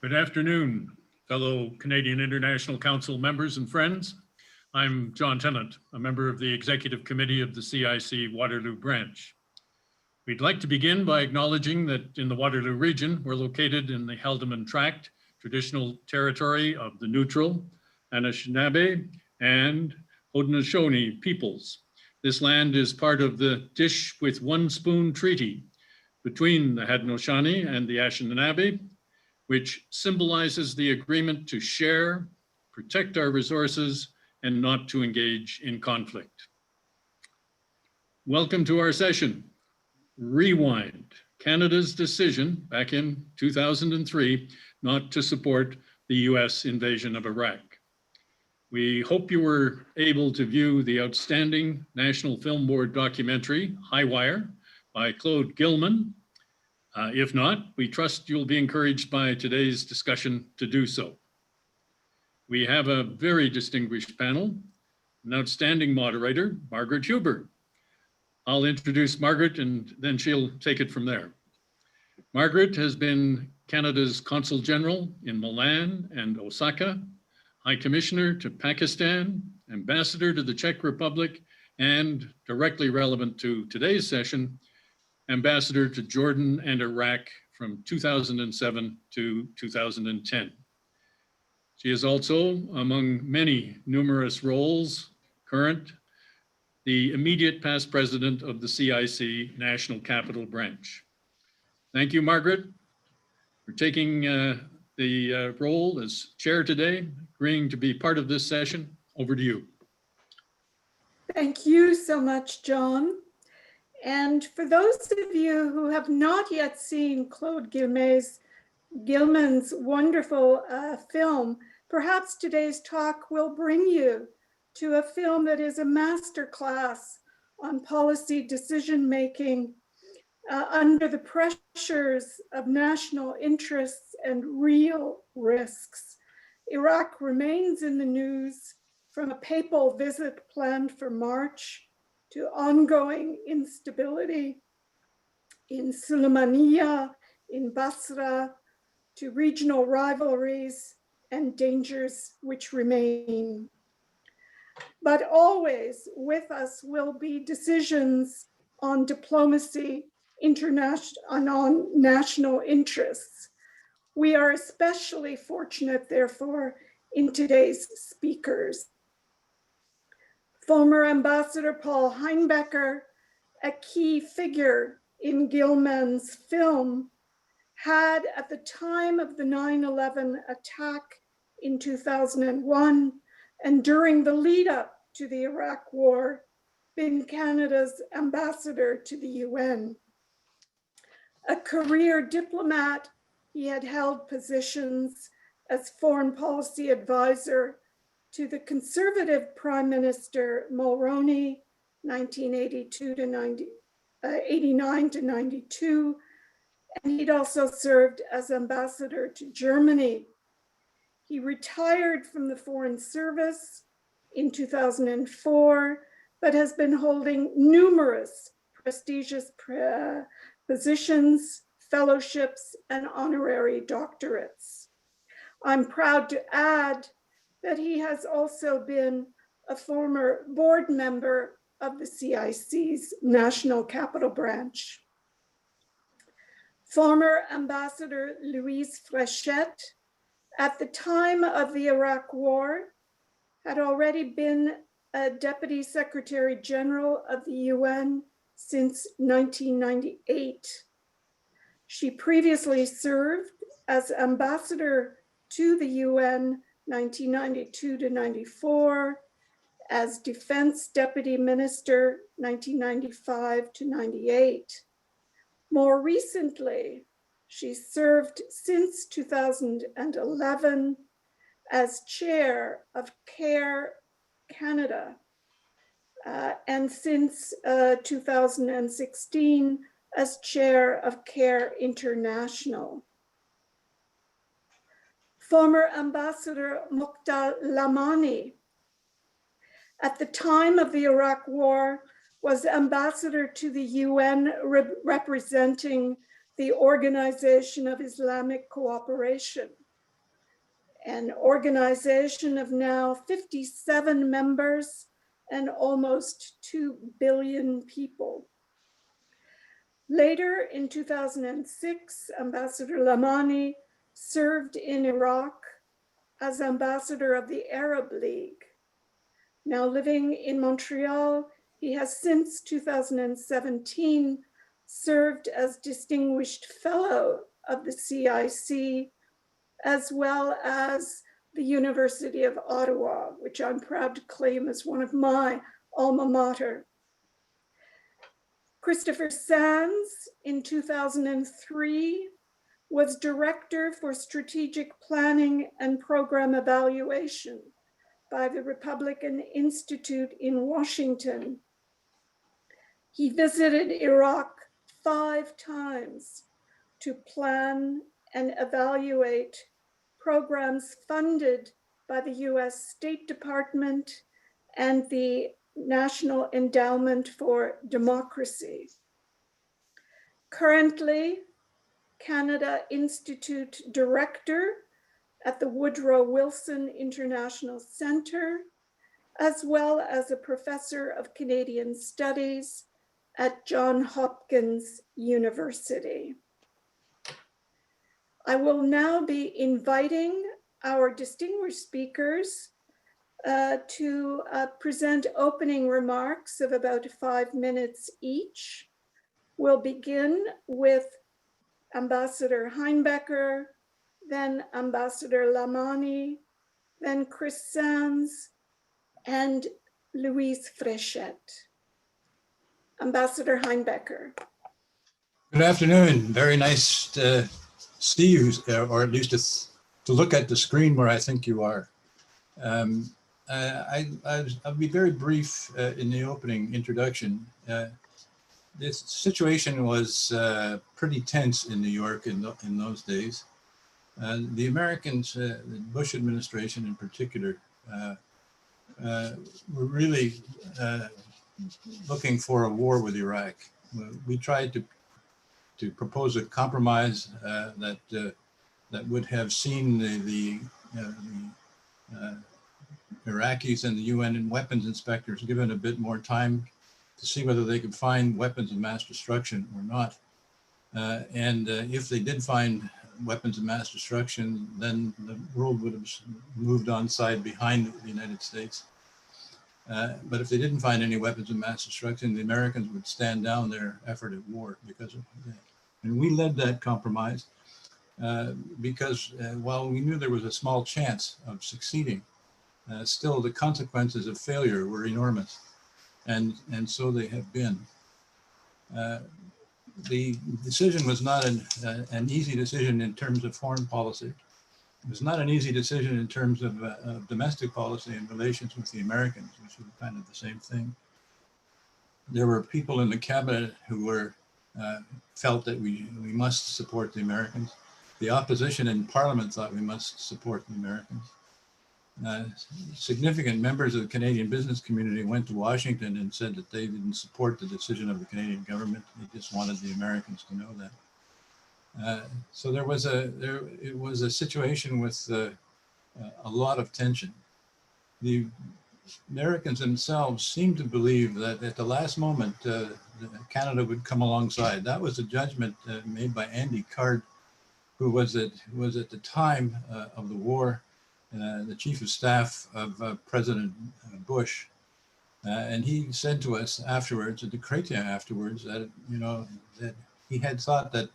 Good afternoon, fellow Canadian International Council members and friends. I'm John Tennant, a member of the Executive Committee of the CIC Waterloo branch. We'd like to begin by acknowledging that in the Waterloo region, we're located in the Haldimand Tract, traditional territory of the Neutral, Anishinaabe, and Haudenosaunee peoples. This land is part of the Dish with One Spoon Treaty between the Haudenosaunee and the Anishinaabe, which symbolizes the agreement to share, protect our resources, and not to engage in conflict. Welcome to our session, Rewind, Canada's decision back in 2003 not to support the US invasion of Iraq. We hope you were able to view the outstanding National Film Board documentary, High Wire, by Claude Gilman. If not, we trust you'll be encouraged by today's discussion to do so. We have a very distinguished panel, an outstanding moderator, Margaret Huber. I'll introduce Margaret and then she'll take it from there. Margaret has been Canada's Consul General in Milan and Osaka, High Commissioner to Pakistan, Ambassador to the Czech Republic, and directly relevant to today's session, Ambassador to Jordan and Iraq from 2007 to 2010. She is also, among many numerous roles, current, the immediate past president of the CIC National Capital Branch. Thank you, Margaret, for taking the role as chair today, agreeing to be part of this session. Over to you. Thank you so much, John. And for those of you who have not yet seen Claude Gilman's wonderful film, perhaps today's talk will bring you to a film that is a masterclass on policy decision-making under the pressures of national interests and real risks. Iraq remains in the news, from a papal visit planned for March to ongoing instability in Sulaymaniyah, in Basra, to regional rivalries and dangers which remain. But always with us will be decisions on diplomacy, international, on national interests. We are especially fortunate, therefore, in today's speakers. Former Ambassador Paul Heinbecker, a key figure in Gilman's film, had at the time of the 9/11 attack in 2001 and during the lead up to the Iraq War, been Canada's ambassador to the UN. A career diplomat, he had held positions as foreign policy advisor to the conservative Prime Minister Mulroney, 1989 to 92, and he'd also served as ambassador to Germany. He retired from the Foreign Service in 2004, but has been holding numerous prestigious positions, fellowships, and honorary doctorates. I'm proud to add that he has also been a former board member of the CIC's National Capital Branch. Former Ambassador Louise Fréchette, at the time of the Iraq War, had already been a Deputy Secretary General of the UN since 1998. She previously served as Ambassador to the UN 1992 to 94, as Defense Deputy Minister 1995 to 98. More recently, she served since 2011 as chair of CARE Canada, and since 2016 as chair of CARE International. Former Ambassador Mukhtar Lamani, at the time of the Iraq War, was ambassador to the UN representing the Organization of Islamic Cooperation. an organization of now 57 members and almost 2 billion people. Later in 2006, Ambassador Lamani served in Iraq as ambassador of the Arab League. Now living in Montreal, he has since 2017 served as Distinguished Fellow of the CIC, as well as the University of Ottawa, which I'm proud to claim as one of my alma mater. Christopher Sands, in 2003, was Director for Strategic Planning and Program Evaluation by the Republican Institute in Washington. He visited Iraq 5 times to plan and evaluate programs funded by the US State Department and the National Endowment for Democracy. Currently, Canada Institute Director at the Woodrow Wilson International Centre, as well as a Professor of Canadian Studies at Johns Hopkins University. I will now be inviting our distinguished speakers to present opening remarks of about 5 minutes each. We'll begin with Ambassador Heinbecker, then Ambassador Lamani, then Chris Sands, and Louise Fréchette. Ambassador Heinbecker. Good afternoon. Very nice to see you, or at least to look at the screen where I think you are. I'll be very brief in the opening introduction. This situation was pretty tense in New York in those days. The Americans, the Bush administration in particular, were really looking for a war with Iraq. We tried to propose a compromise that would have seen the Iraqis and the UN and weapons inspectors given a bit more time to see whether they could find weapons of mass destruction or not. And if they did find weapons of mass destruction, then the world would have moved on side behind the United States. But if they didn't find any weapons of mass destruction, the Americans would stand down their effort at war because of that. And we led that compromise because while we knew there was a small chance of succeeding, still the consequences of failure were enormous. And so they have been. The decision was not an easy decision in terms of foreign policy. It was not an easy decision in terms of domestic policy and relations with the Americans, which was kind of the same thing. There were people in the cabinet who were felt that we must support the Americans. The opposition in Parliament thought we must support the Americans. Significant members of the Canadian business community went to Washington and said that they didn't support the decision of the Canadian government. They just wanted the Americans to know that. So it was a situation with a lot of tension. The Americans themselves seemed to believe that at the last moment, Canada would come alongside. That was a judgment made by Andy Card, who was at the time of the war, the chief of staff of President Bush. And he said to us afterwards, to Chrétien afterwards, that, that he had thought that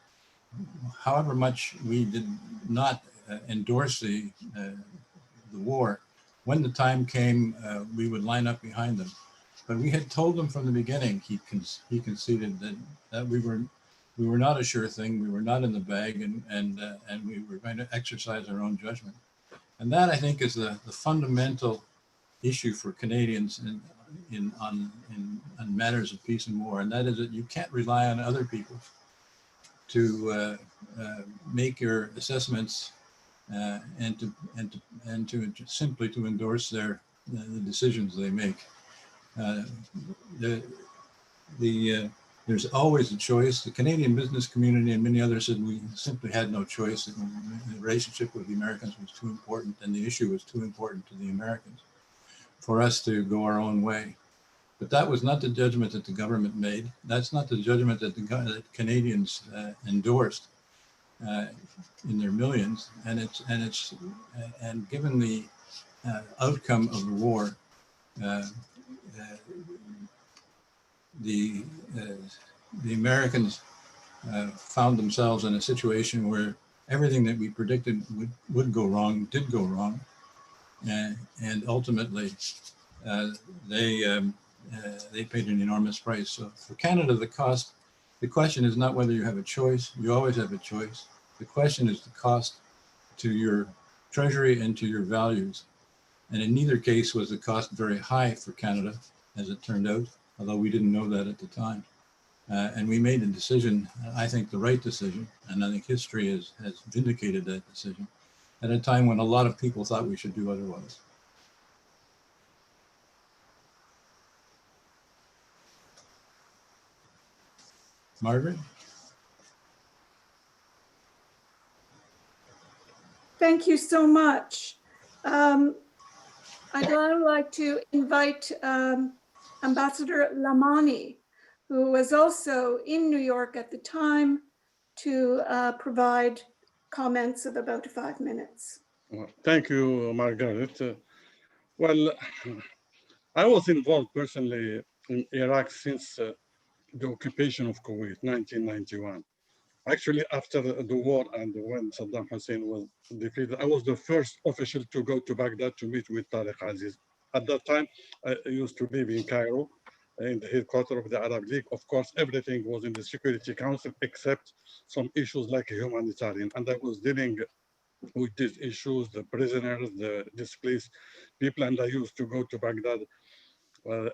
however much we did not endorse the war, when the time came, we would line up behind them. But we had told them from the beginning, he conceded that we were not a sure thing, we were not in the bag, and we were going to exercise our own judgment. And that, I think, is the fundamental issue for Canadians on matters of peace and war, and that is that you can't rely on other people to make your assessments and to simply to endorse the decisions they make. There's always a choice. The Canadian business community and many others said we simply had no choice. The relationship with the Americans was too important, and the issue was too important to the Americans for us to go our own way. But that was not the judgment that the government made. That's not the judgment that the Canadians endorsed in their millions. And given the outcome of the war, the Americans found themselves in a situation where everything that we predicted would go wrong did go wrong, and ultimately they paid an enormous price. So for Canada, the question is not whether you have a choice. You always have a choice. The question is the cost to your treasury and to your values. And in neither case was the cost very high for Canada, as it turned out, although we didn't know that at the time. And we made a decision, I think the right decision, and I think history has vindicated that decision, at a time when a lot of people thought we should do otherwise. Margaret? Thank you so much. I'd now like to invite Ambassador Lamani, who was also in New York at the time, to provide comments of about 5 minutes. Well, thank you, Margaret. Well, I was involved personally in Iraq since the occupation of Kuwait, 1991. Actually, after the war and when Saddam Hussein was defeated, I was the first official to go to Baghdad to meet with Tariq Aziz. At that time, I used to live in Cairo, in the headquarters of the Arab League. Of course, everything was in the Security Council except some issues like humanitarian. And I was dealing with these issues, the prisoners, the displaced people, and I used to go to Baghdad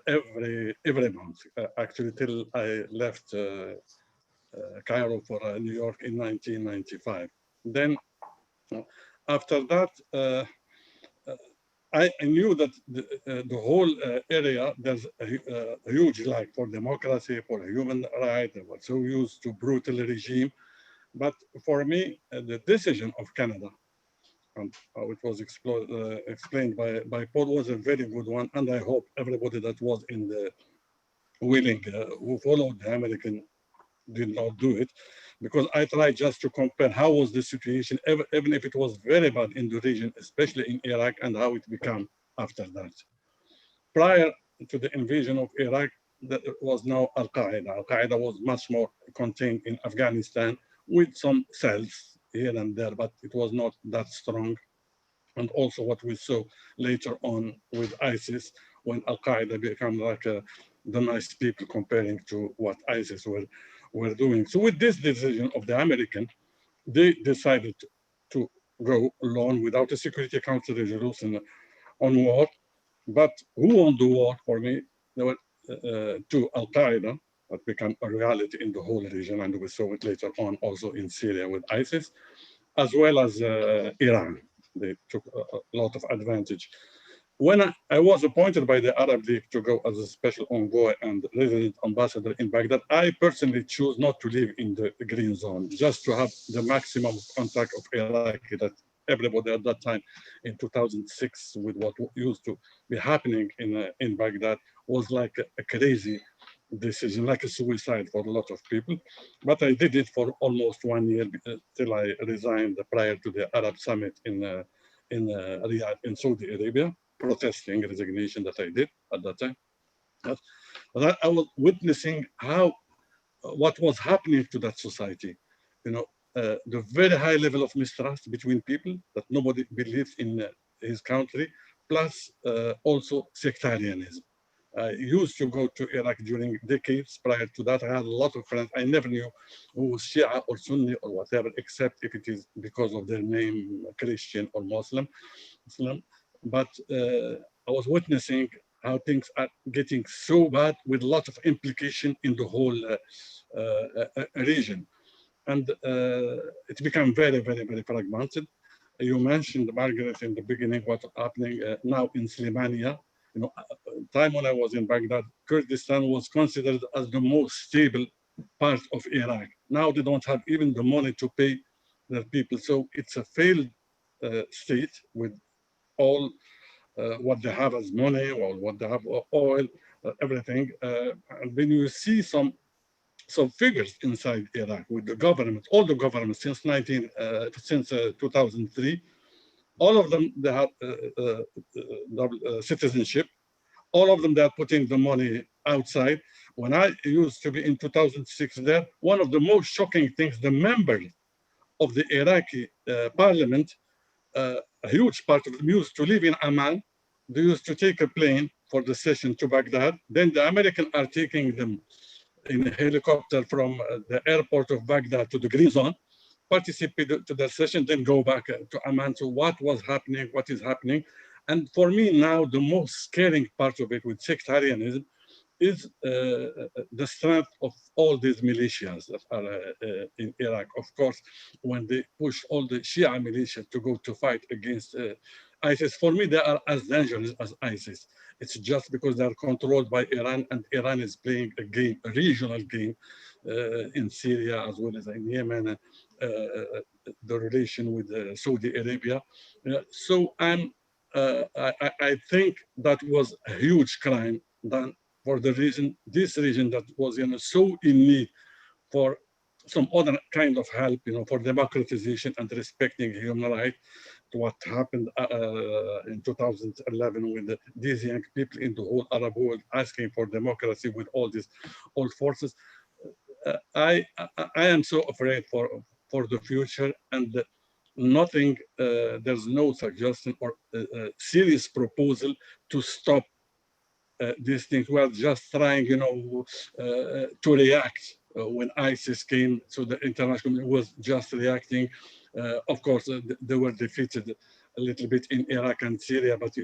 every month, actually till I left Cairo for New York in 1995. Then after that, I knew that the whole area, there's a huge like for democracy, for human rights. They were so used to brutal regime. But for me, the decision of Canada, and how it was explained by Paul, was a very good one. And I hope everybody that was in the willing, who followed the American, did not do it, because I tried just to compare how was the situation, even if it was very bad in the region, especially in Iraq, and how it became after that. Prior to the invasion of Iraq, that was now Al-Qaeda. Al-Qaeda was much more contained in Afghanistan with some cells here and there, but it was not that strong. And also what we saw later on with ISIS, when Al-Qaeda became like the nice people comparing to what ISIS were doing. So with this decision of the American, they decided to go alone without a Security Council resolution on war. But who won the war for me? There were to Al-Qaeda, that became a reality in the whole region, and we saw it later on also in Syria with ISIS, as well as Iran. They took a lot of advantage. When I was appointed by the Arab League to go as a special envoy and resident ambassador in Baghdad, I personally chose not to live in the green zone, just to have the maximum contact of Iraq that everybody at that time in 2006 with what used to be happening in Baghdad was like a crazy decision, like a suicide for a lot of people. But I did it for almost 1 year till I resigned prior to the Arab Summit in Riyadh in Saudi Arabia, protesting resignation that I did at that time. But I was witnessing how what was happening to that society. You know, the very high level of mistrust between people, that nobody believes in his country, plus also sectarianism. I used to go to Iraq during decades prior to that. I had a lot of friends. I never knew who was Shia or Sunni or whatever, except if it is because of their name, Christian or Muslim. But I was witnessing how things are getting so bad with a lot of implication in the whole region. And it became very, very, very fragmented. You mentioned, Margaret, in the beginning, what's happening now in Slimania. You know, time when I was in Baghdad, Kurdistan was considered as the most stable part of Iraq. Now they don't have even the money to pay their people. So it's a failed state with all what they have as money or what they have oil, everything. And when you see some figures inside Iraq with the government, all the governments since 2003, all of them they have citizenship. All of them they are putting the money outside. When I used to be in 2006 there, one of the most shocking things, the members of the Iraqi parliament, a huge part of them used to live in Amman. They used to take a plane for the session to Baghdad. Then the Americans are taking them in a helicopter from the airport of Baghdad to the Green Zone, participate to the session, then go back to Amman. So what was happening, what is happening? And for me now, the most scaring part of it with sectarianism is the strength of all these militias that are in Iraq. Of course, when they push all the Shia militia to go to fight against ISIS, for me, they are as dangerous as ISIS. It's just because they are controlled by Iran, and Iran is playing a game, a regional game in Syria as well as in Yemen, the relation with Saudi Arabia. So I think that was a huge crime done for this region that was so in need for some other kind of help, for democratization and respecting human rights. To what happened in 2011 with these young people in the whole Arab world asking for democracy with all these old forces. I am so afraid for the future, and nothing, there's no suggestion or serious proposal to stop these things. We are just trying, to react when ISIS came. So the international community was just reacting. Of course, they were defeated a little bit in Iraq and Syria, but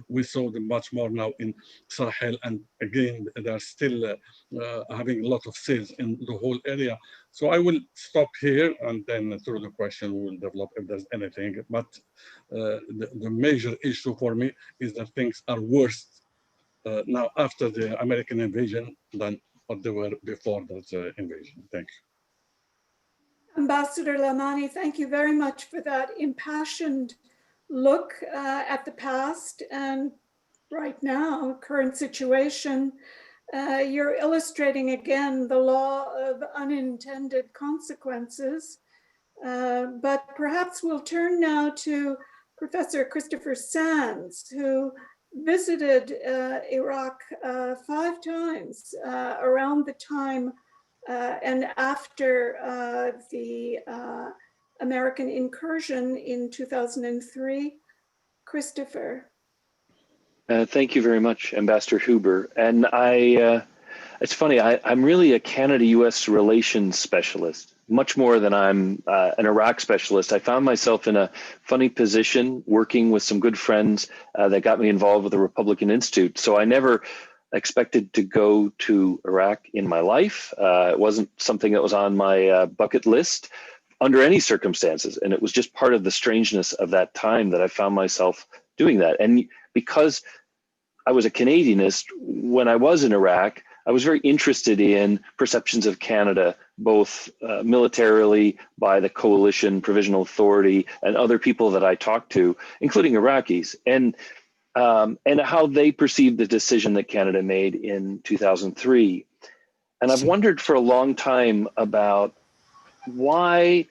we saw them much more now in Sahel, and again they're still having a lot of sales in the whole area. So I will stop here, and then through the question we will develop if there's anything. But the major issue for me is that things are worse now after the American invasion than what they were before that invasion. Thank you. Ambassador Lamani, thank you very much for that impassioned look at the past and right now, current situation. You're illustrating again the law of unintended consequences. But perhaps we'll turn now to Professor Christopher Sands, who visited Iraq 5 times around the time and after the American incursion in 2003. Christopher. Thank you very much, Ambassador Huber. And it's funny, I'm really a Canada-US relations specialist, much more than I'm an Iraq specialist. I found myself in a funny position working with some good friends that got me involved with the Republican Institute. So I never expected to go to Iraq in my life. It wasn't something that was on my bucket list under any circumstances. And it was just part of the strangeness of that time that I found myself doing that. And because I was a Canadianist, when I was in Iraq, I was very interested in perceptions of Canada, both militarily by the coalition, provisional authority, and other people that I talked to, including Iraqis, and how they perceived the decision that Canada made in 2003. And I've wondered for a long time about why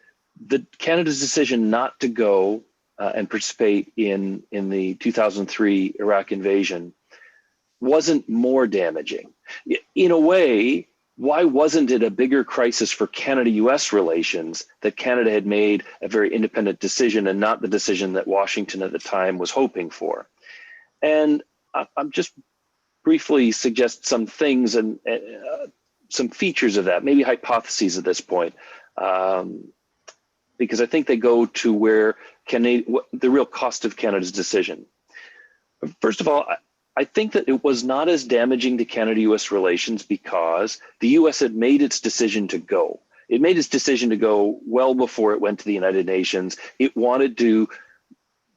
Canada's decision not to go and participate in the 2003 Iraq invasion wasn't more damaging. In a way, why wasn't it a bigger crisis for Canada-US relations that Canada had made a very independent decision and not the decision that Washington at the time was hoping for? And I'm just briefly suggest some things and some features of that, maybe hypotheses at this point, because I think they go to where the real cost of Canada's decision. First of all, I think that it was not as damaging to Canada-US relations because the US had made its decision to go. It made its decision to go well before it went to the United Nations. It wanted to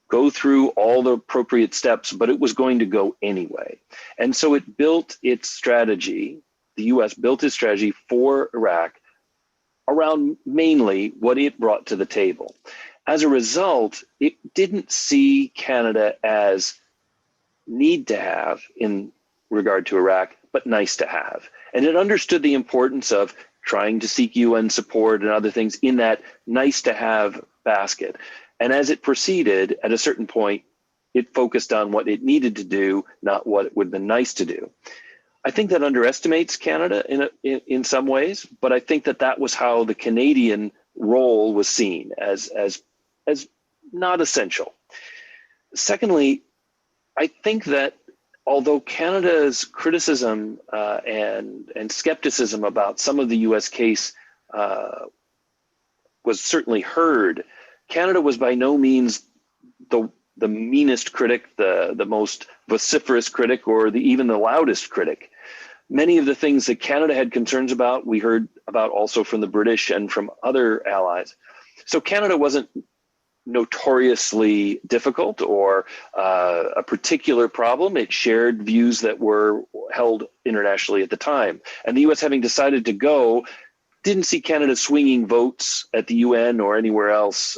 go through all the appropriate steps, but it was going to go anyway. And so it built its strategy the US built its strategy for Iraq around mainly what it brought to the table. As a result, it didn't see Canada as need to have in regard to Iraq, but nice to have. And it understood the importance of trying to seek UN support and other things in that nice to have basket. And as it proceeded, at a certain point, it focused on what it needed to do, not what it would have been nice to do. I think that underestimates Canada in some ways, but I think that that was how the Canadian role was seen as not essential. Secondly, I think that although Canada's criticism and skepticism about some of the US case was certainly heard, Canada was by no means the meanest critic, the most vociferous critic, or even the loudest critic. Many of the things that Canada had concerns about, we heard about also from the British and from other allies. So Canada wasn't notoriously difficult or a particular problem. It shared views that were held internationally at the time. And the US, having decided to go, didn't see Canada swinging votes at the UN or anywhere else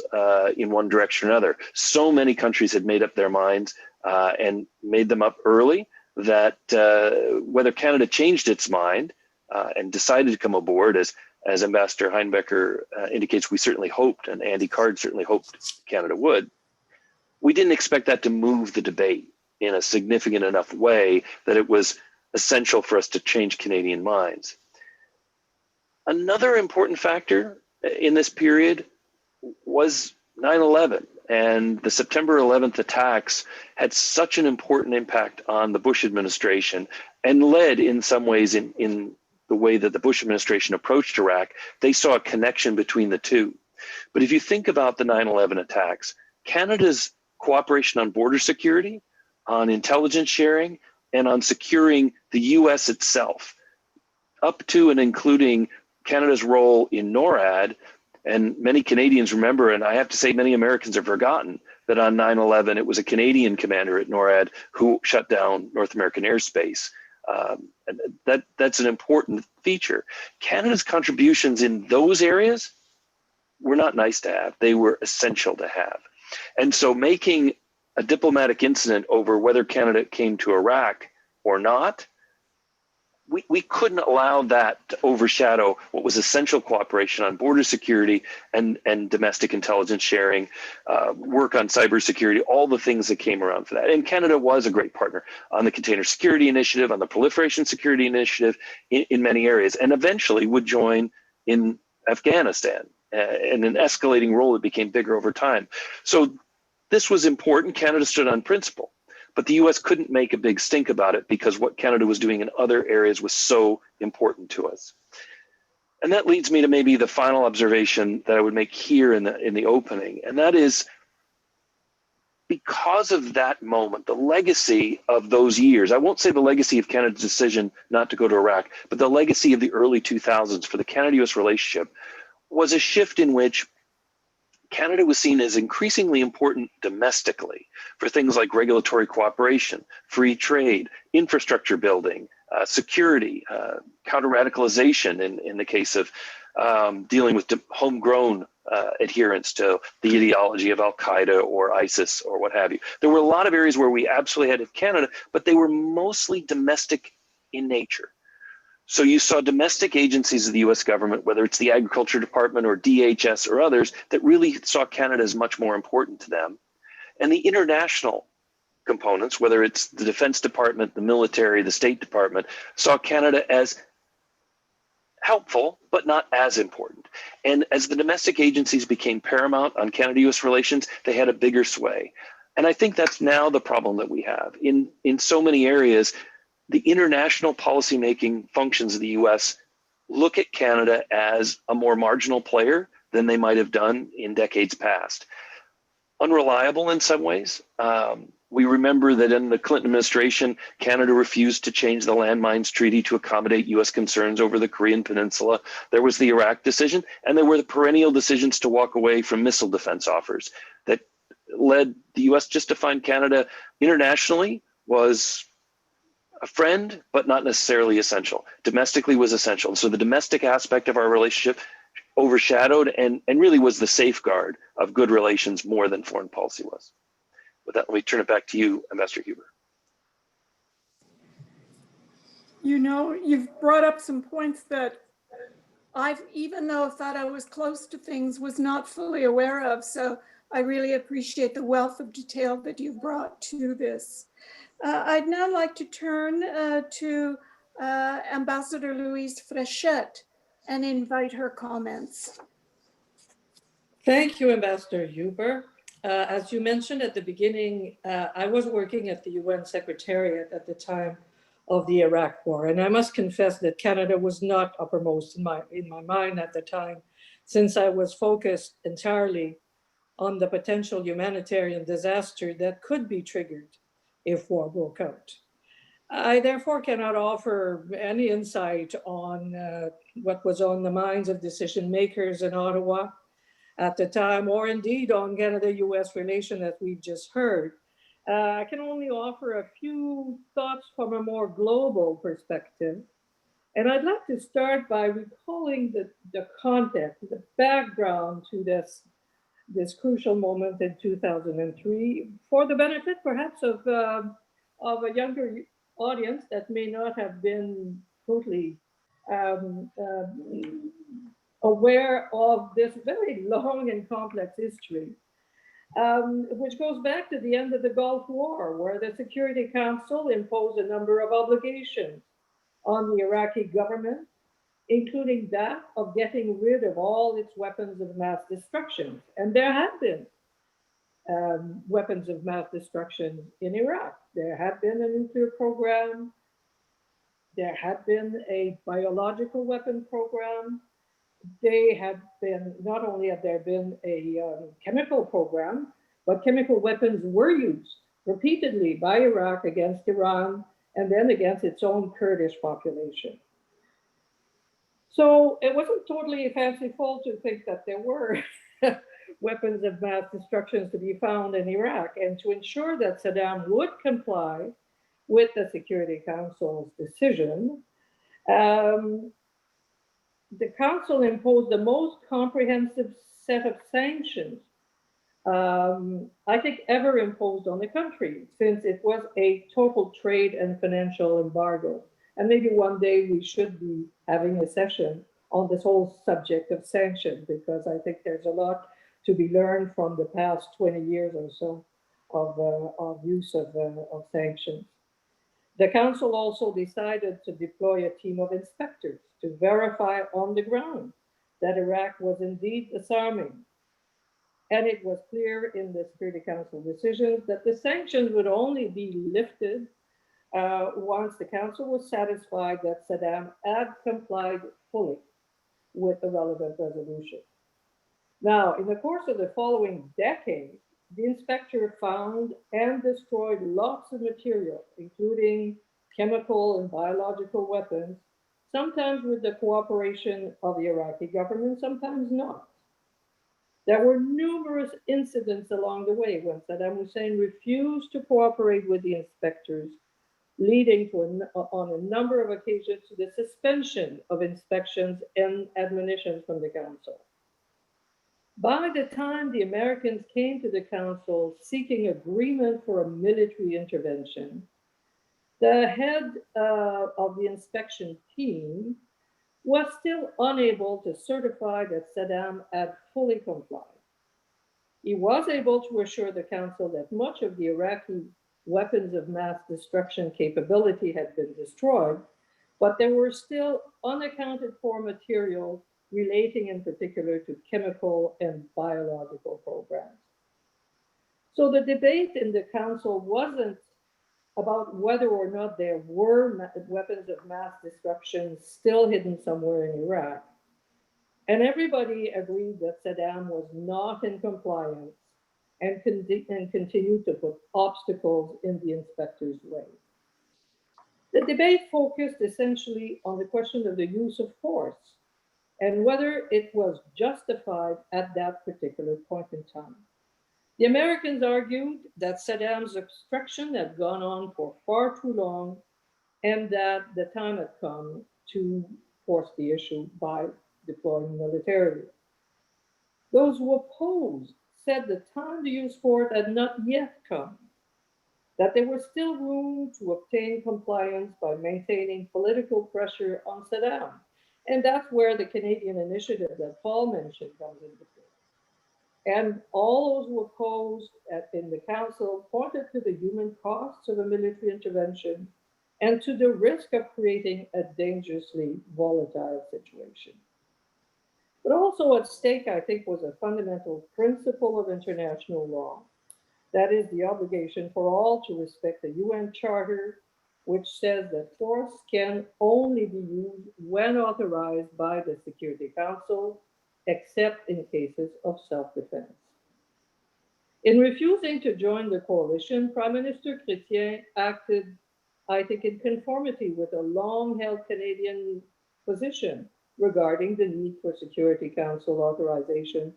in one direction or another. So many countries had made up their minds and made them up early that whether Canada changed its mind and decided to come aboard, as Ambassador Heinbecker indicates, we certainly hoped, and Andy Card certainly hoped Canada would, we didn't expect that to move the debate in a significant enough way that it was essential for us to change Canadian minds. Another important factor in this period was 9/11, and the September 11th attacks had such an important impact on the Bush administration and led in some ways in the way that the Bush administration approached Iraq. They saw a connection between the two. But if you think about the 9/11 attacks, Canada's cooperation on border security, on intelligence sharing, and on securing the US itself, up to and including Canada's role in NORAD, and many Canadians remember, and I have to say many Americans have forgotten, that on 9/11 it was a Canadian commander at NORAD who shut down North American airspace. And that's an important feature. Canada's contributions in those areas were not nice to have. They were essential to have. And so making a diplomatic incident over whether Canada came to Iraq or not, we couldn't allow that to overshadow what was essential cooperation on border security and domestic intelligence sharing, work on cybersecurity, all the things that came around for that. And Canada was a great partner on the Container Security Initiative, on the Proliferation Security Initiative in many areas, and eventually would join in Afghanistan in an escalating role that became bigger over time. So this was important. Canada stood on principle. But the US couldn't make a big stink about it because what Canada was doing in other areas was so important to us. And that leads me to maybe the final observation that I would make here in the opening, and that is, because of that moment, the legacy of those years, I won't say the legacy of Canada's decision not to go to Iraq, but the legacy of the early 2000s for the Canada-US relationship was a shift in which Canada was seen as increasingly important domestically for things like regulatory cooperation, free trade, infrastructure building, security, counter-radicalization in the case of dealing with homegrown adherence to the ideology of Al-Qaeda or ISIS or what have you. There were a lot of areas where we absolutely had with Canada, but they were mostly domestic in nature. So you saw domestic agencies of the US government, whether it's the Agriculture Department or DHS or others, that really saw Canada as much more important to them. And the international components, whether it's the Defense Department, the military, the State Department, saw Canada as helpful, but not as important. And as the domestic agencies became paramount on Canada-US relations, they had a bigger sway. And I think that's now the problem that we have. In so many areas, the international policymaking functions of the US look at Canada as a more marginal player than they might have done in decades past. Unreliable in some ways. We remember that in the Clinton administration, Canada refused to change the landmines treaty to accommodate US concerns over the Korean Peninsula. There was the Iraq decision, and there were the perennial decisions to walk away from missile defense offers that led the US just to find Canada internationally was a friend, but not necessarily essential. Domestically was essential. And so the domestic aspect of our relationship overshadowed and really was the safeguard of good relations more than foreign policy was. With that, let me turn it back to you, Ambassador Huber. You know, you've brought up some points that I've, even though I thought I was close to things, was not fully aware of. So I really appreciate the wealth of detail that you've brought to this. I'd now like to turn to Ambassador Louise Fréchette and invite her comments. Thank you, Ambassador Huber. As you mentioned at the beginning, I was working at the UN Secretariat at the time of the Iraq War, and I must confess that Canada was not uppermost in my mind at the time, since I was focused entirely on the potential humanitarian disaster that could be triggered if war broke out. I therefore cannot offer any insight on what was on the minds of decision makers in Ottawa at the time, or indeed on Canada-US relation that we've just heard. I can only offer a few thoughts from a more global perspective. And I'd like to start by recalling the context, the background to this crucial moment in 2003, for the benefit perhaps of a younger audience that may not have been totally aware of this very long and complex history, which goes back to the end of the Gulf War, where the Security Council imposed a number of obligations on the Iraqi government, including that of getting rid of all its weapons of mass destruction. And there have been weapons of mass destruction in Iraq. There had been a nuclear program. There had been a biological weapon program. They had been, not only have there been a chemical program, but chemical weapons were used repeatedly by Iraq against Iran and then against its own Kurdish population. So it wasn't totally fanciful to think that there were weapons of mass destruction to be found in Iraq, and to ensure that Saddam would comply with the Security Council's decision, the Council imposed the most comprehensive set of sanctions, I think, ever imposed on the country, since it was a total trade and financial embargo. And maybe one day we should be having a session on this whole subject of sanctions, because I think there's a lot to be learned from the past 20 years or so of use of sanctions. The Council also decided to deploy a team of inspectors to verify on the ground that Iraq was indeed disarming. And it was clear in the Security Council decisions that the sanctions would only be lifted once the Council was satisfied that Saddam had complied fully with the relevant resolution. Now, in the course of the following decade, the inspector found and destroyed lots of material, including chemical and biological weapons, sometimes with the cooperation of the Iraqi government, sometimes not. There were numerous incidents along the way when Saddam Hussein refused to cooperate with the inspectors, leading to on a number of occasions to the suspension of inspections and admonitions from the Council. By the time the Americans came to the Council seeking agreement for a military intervention, the head of the inspection team was still unable to certify that Saddam had fully complied. He was able to assure the Council that much of the Iraqi weapons of mass destruction capability had been destroyed, but there were still unaccounted for materials relating in particular to chemical and biological programs. So the debate in the Council wasn't about whether or not there were weapons of mass destruction still hidden somewhere in Iraq. And everybody agreed that Saddam was not in compliance and continued to put obstacles in the inspector's way. The debate focused essentially on the question of the use of force and whether it was justified at that particular point in time. The Americans argued that Saddam's obstruction had gone on for far too long and that the time had come to force the issue by deploying militarily. Those who opposed said the time to use force had not yet come, that there was still room to obtain compliance by maintaining political pressure on Saddam. And that's where the Canadian initiative that Paul mentioned comes into play. And all those who opposed in the council pointed to the human costs of a military intervention and to the risk of creating a dangerously volatile situation. But also at stake, I think, was a fundamental principle of international law. That is the obligation for all to respect the UN Charter, which says that force can only be used when authorized by the Security Council, except in cases of self-defense. In refusing to join the coalition, Prime Minister Chrétien acted, I think, in conformity with a long-held Canadian position regarding the need for Security Council authorization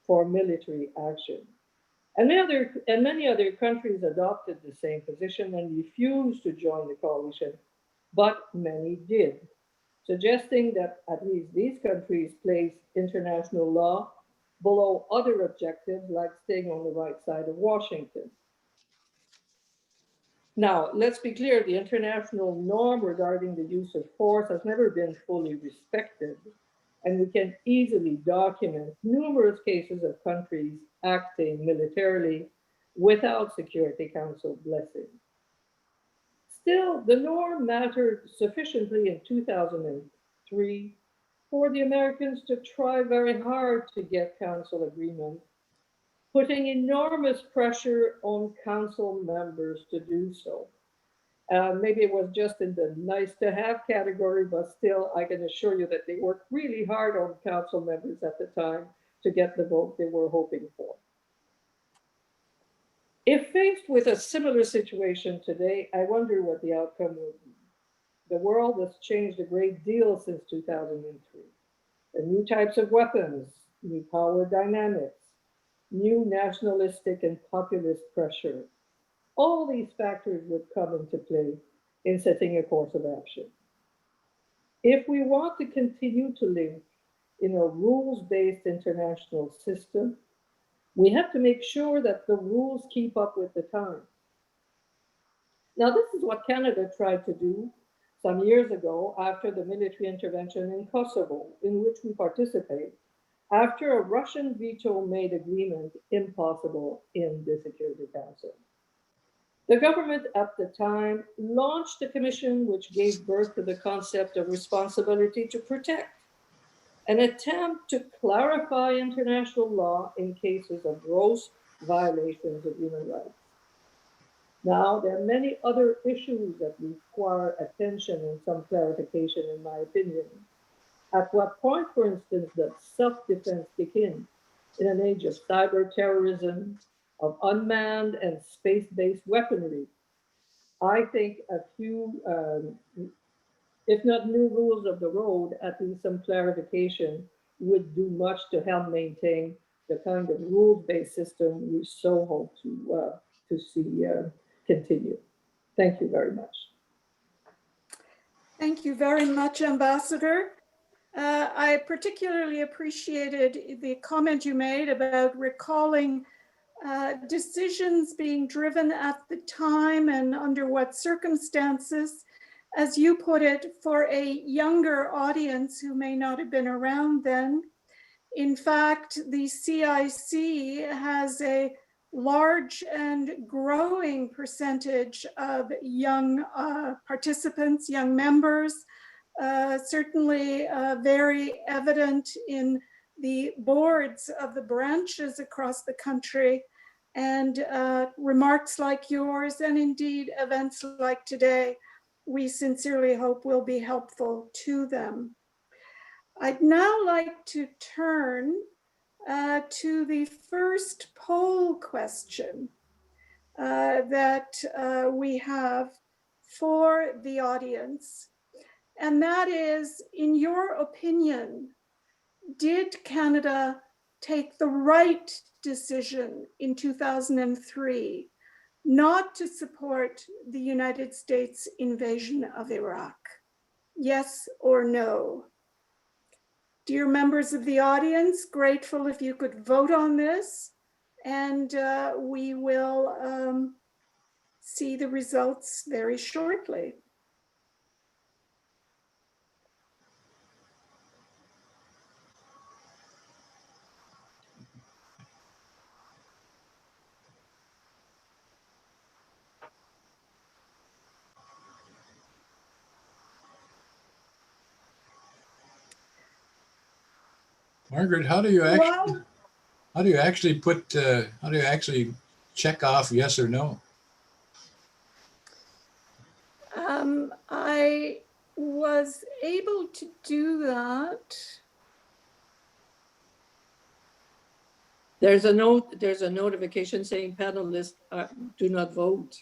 for military action. And many other countries adopted the same position and refused to join the coalition, but many did, suggesting that at least these countries place international law below other objectives like staying on the right side of Washington. Now, let's be clear, the international norm regarding the use of force has never been fully respected, and we can easily document numerous cases of countries acting militarily without Security Council blessing. Still, the norm mattered sufficiently in 2003 for the Americans to try very hard to get Council agreement, putting enormous pressure on Council members to do so. Maybe it was just in the nice to have category, but still, I can assure you that they worked really hard on Council members at the time to get the vote they were hoping for. If faced with a similar situation today, I wonder what the outcome would be. The world has changed a great deal since 2003. The new types of weapons, new power dynamics, new nationalistic and populist pressure, all these factors would come into play in setting a course of action. If we want to continue to live in a rules-based international system, we have to make sure that the rules keep up with the times. Now, this is what Canada tried to do some years ago after the military intervention in Kosovo, in which we participate, after a Russian veto made agreement impossible in the Security Council. The government at the time launched a commission which gave birth to the concept of responsibility to protect, an attempt to clarify international law in cases of gross violations of human rights. Now, there are many other issues that require attention and some clarification, in my opinion. At what point, for instance, does self-defense kick in an age of cyber terrorism, of unmanned and space-based weaponry? I think a few, if not new rules of the road, at least some clarification would do much to help maintain the kind of rules-based system we so hope to see continue. Thank you very much. Thank you very much, Ambassador. I particularly appreciated the comment you made about recalling decisions being driven at the time and under what circumstances, as you put it, for a younger audience who may not have been around then. In fact, the CIC has a large and growing percentage of young participants, young members, certainly very evident in the boards of the branches across the country, and remarks like yours, and indeed events like today, we sincerely hope will be helpful to them. I'd now like to turn to the first poll question that we have for the audience. And that is, in your opinion, did Canada take the right decision in 2003 not to support the United States invasion of Iraq? Yes or no? Dear members of the audience, grateful if you could vote on this, and we will see the results very shortly. Margaret, how do you actually check off yes or no? I was able to do that. There's a notification saying panelists do not vote.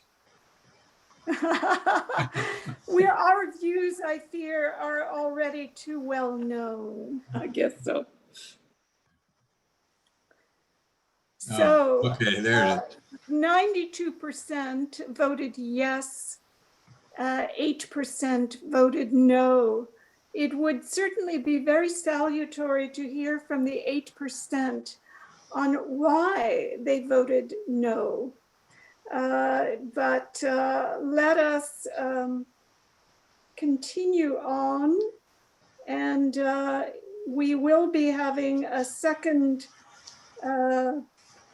Where our views, I fear, are already too well known. I guess so. So, okay, there it is. 92% voted yes, 8% voted no. It would certainly be very salutary to hear from the 8% on why they voted no. But let us continue on, and we will be having a second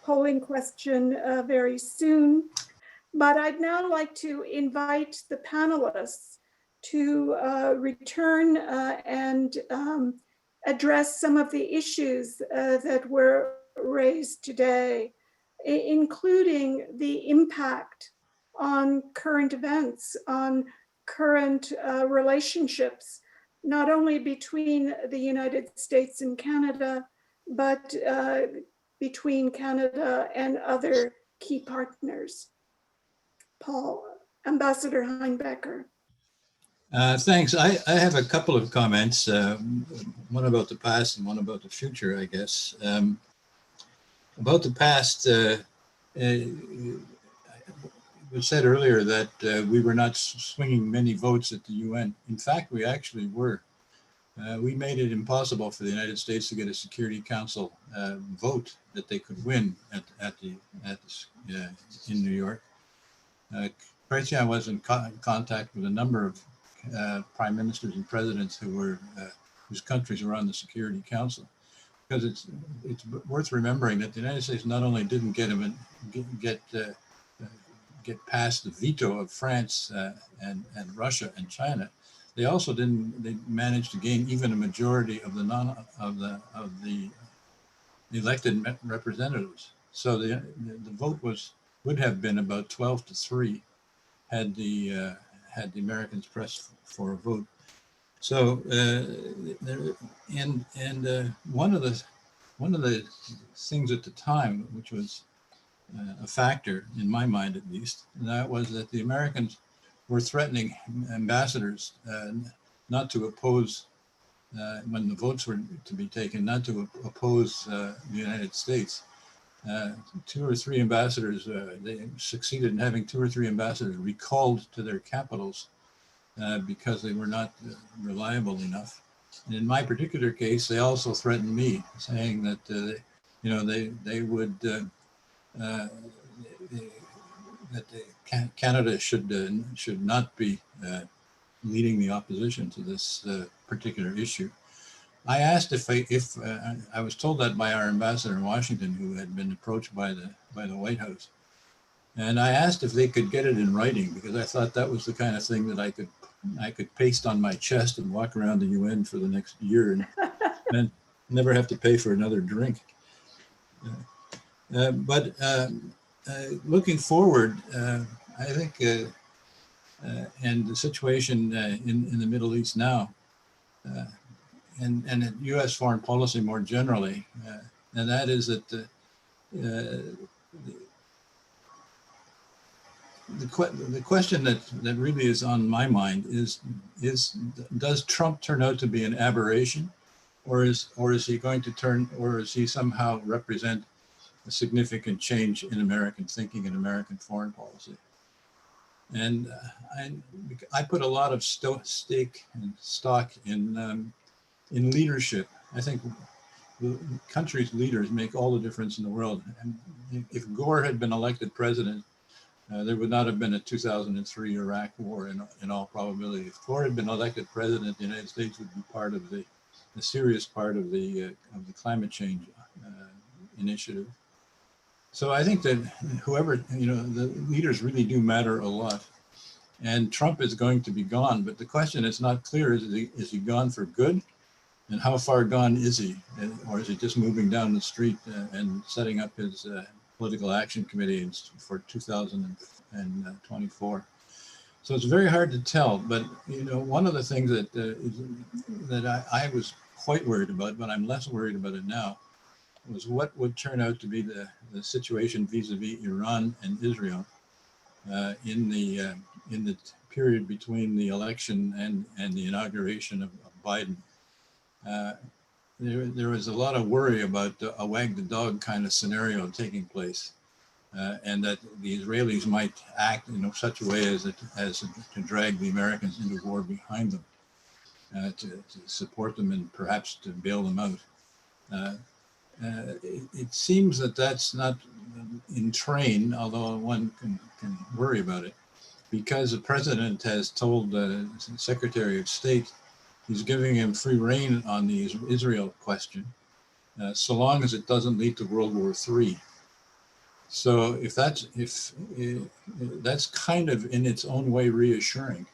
polling question very soon. But I'd now like to invite the panelists to return and address some of the issues that were raised today, including the impact on current events, on current relationships, not only between the United States and Canada, but between Canada and other key partners. Paul, Ambassador Heinbecker. Thanks. I have a couple of comments, one about the past and one about the future, I guess. About the past, it was said earlier that we were not swinging many votes at the UN. In fact, we actually were. We made it impossible for the United States to get a Security Council vote that they could win in New York. Chrétien was in contact with a number of prime ministers and presidents whose countries were on the Security Council, because it's worth remembering that the United States not only didn't get past the veto of France and Russia and China, they also they managed to gain even a majority of the elected representatives. So the vote would have been about 12-3 had the Americans pressed for a vote. So one of the things at the time, which was a factor in my mind at least, and that was that the Americans were threatening ambassadors not to oppose when the votes were to be taken, not to oppose the United States. 2 or 3 ambassadors, they succeeded in having 2 or 3 ambassadors recalled to their capitals because they were not reliable enough. And in my particular case, they also threatened me, saying that Canada should not be leading the opposition to this particular issue. I asked if I was told that by our ambassador in Washington, who had been approached by the White House, and I asked if they could get it in writing, because I thought that was the kind of thing that I could paste on my chest and walk around the UN for the next year and never have to pay for another drink. But looking forward, I think, and the situation in the Middle East now, and U.S. foreign policy more generally, and that is that the question that really is on my mind is does Trump turn out to be an aberration, or is he going to turn, or is he somehow represent a significant change in American thinking and American foreign policy. And I put a lot of stake and stock in leadership. I think the country's leaders make all the difference in the world. And if Gore had been elected president, there would not have been a 2003 Iraq war in all probability. If Gore had been elected president, the United States would be part of the serious part of the climate change initiative. So I think that whoever, the leaders really do matter a lot. And Trump is going to be gone, but the question is not clear, is he gone for good? And how far gone is he? Or is he just moving down the street and setting up his political action committee for 2024? So it's very hard to tell, but one of the things that I was quite worried about, but I'm less worried about it now, was what would turn out to be the situation vis-a-vis Iran and Israel in the period between the election and the inauguration of Biden. There was a lot of worry about a wag the dog kind of scenario taking place, and that the Israelis might act in such a way as to drag the Americans into war behind them, to support them and perhaps to bail them out. It seems that that's not in train, although one can worry about it, because the president has told the Secretary of State he's giving him free rein on the Israel question, so long as it doesn't lead to World War III. So if that's kind of in its own way reassuring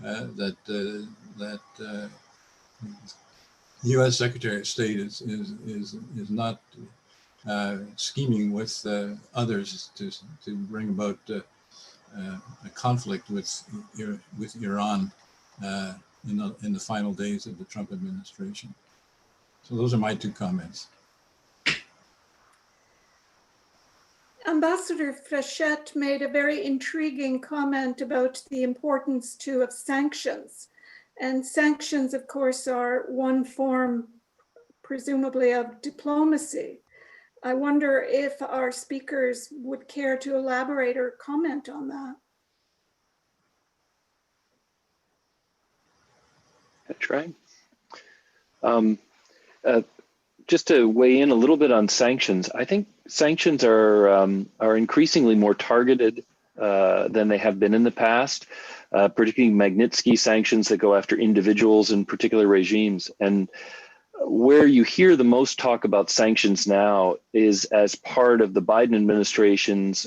that U.S. Secretary of State is not scheming with others to bring about a conflict with Iran in the final days of the Trump administration. So those are my two comments. Ambassador Frechette made a very intriguing comment about the importance too of sanctions. And sanctions, of course, are one form, presumably, of diplomacy. I wonder if our speakers would care to elaborate or comment on that. That's right. Just to weigh in a little bit on sanctions, I think sanctions are increasingly more targeted than they have been in the past, particularly Magnitsky sanctions that go after individuals in particular regimes. And where you hear the most talk about sanctions now is as part of the Biden administration's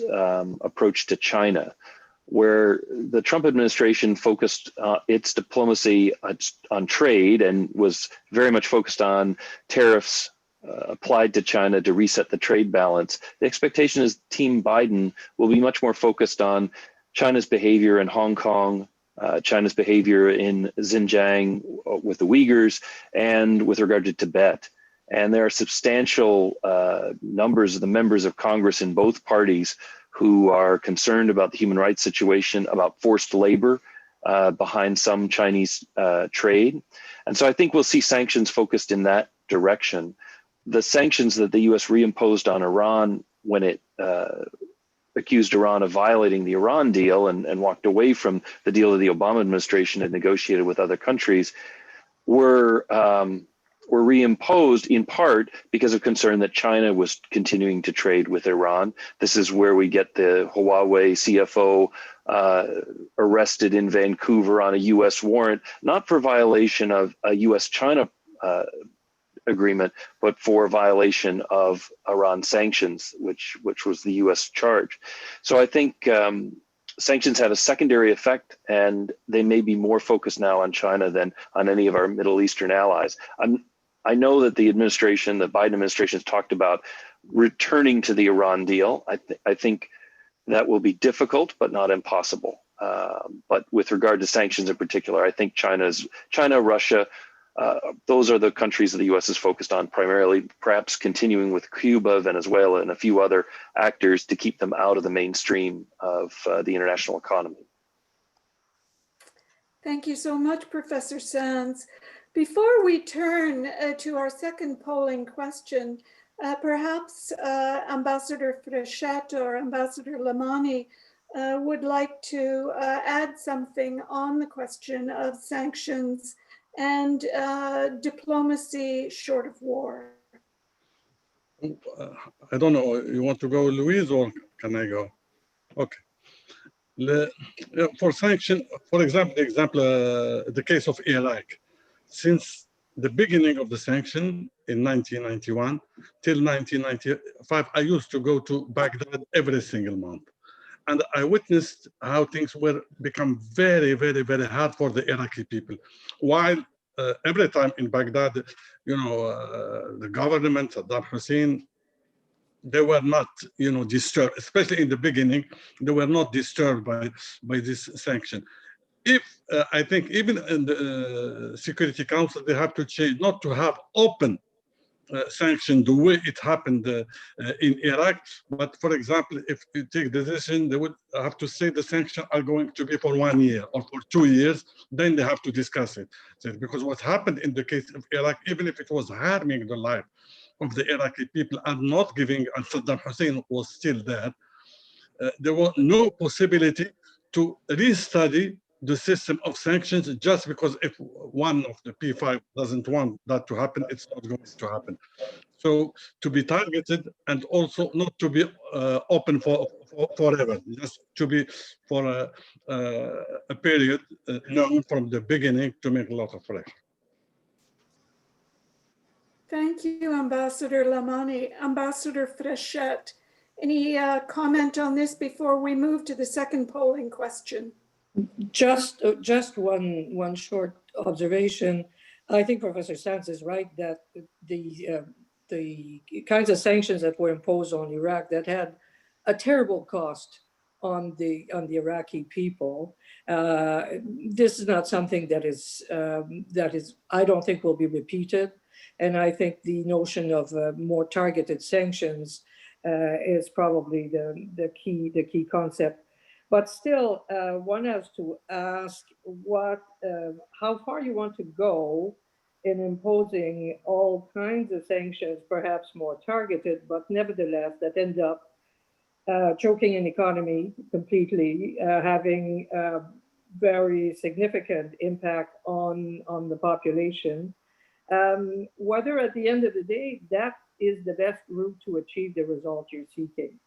approach to China, where the Trump administration focused its diplomacy on trade and was very much focused on tariffs applied to China to reset the trade balance. The expectation is Team Biden will be much more focused on China's behavior in Hong Kong, China's behavior in Xinjiang with the Uyghurs, and with regard to Tibet. And there are substantial numbers of the members of Congress in both parties who are concerned about the human rights situation, about forced labor behind some Chinese trade. And so I think we'll see sanctions focused in that direction. The sanctions that the US reimposed on Iran when it accused Iran of violating the Iran deal and walked away from the deal that the Obama administration had negotiated with other countries were reimposed in part because of concern that China was continuing to trade with Iran. This is where we get the Huawei CFO arrested in Vancouver on a US warrant, not for violation of a US-China agreement, but for violation of Iran sanctions, which was the US charge. So I think sanctions have a secondary effect, and they may be more focused now on China than on any of our Middle Eastern allies. I know that the administration, the Biden administration, has talked about returning to the Iran deal. I think that will be difficult, but not impossible. But with regard to sanctions in particular, I think China, Russia, those are the countries that the U.S. is focused on primarily, perhaps continuing with Cuba, Venezuela, and a few other actors to keep them out of the mainstream of the international economy. Thank you so much, Professor Sands. Before we turn to our second polling question, Perhaps Ambassador Frechette or Ambassador Lamani would like to add something on the question of sanctions and diplomacy short of war. I don't know, you want to go, Louise, or can I go? Okay. For sanction, for example, the case of Iraq. Since the beginning of the sanction in 1991 till 1995, I used to go to Baghdad every single month. And I witnessed how things were become very, very, very hard for the Iraqi people. While every time in Baghdad, you know, the government, Saddam Hussein, they were not, you know, disturbed, especially in the beginning, they were not disturbed by this sanction. If I think even in the Security Council, they have to change, not to have open sanction the way it happened in Iraq. But for example, if you take the decision, they would have to say the sanctions are going to be for 1 year or for 2 years, then they have to discuss it. So because what happened in the case of Iraq, even if it was harming the life of the Iraqi people and not giving, and Saddam Hussein was still there, there was no possibility to restudy the system of sanctions just because if one of the P5 doesn't want that to happen, it's not going to happen. So to be targeted and also not to be open forever, just to be for a period known from the beginning to make a lot of pressure. Thank you, Ambassador Lamani. Ambassador Frechette, any comment on this before we move to the second polling question? Just one short observation. I think Professor Sands is right that the kinds of sanctions that were imposed on Iraq that had a terrible cost on the Iraqi people. This is not something that is I don't think will be repeated, and I think the notion of more targeted sanctions is probably the key concept. But still, one has to ask how far you want to go in imposing all kinds of sanctions, perhaps more targeted, but nevertheless that end up choking an economy completely, having a very significant impact on the population. Whether at the end of the day, that is the best route to achieve the result you're seeking.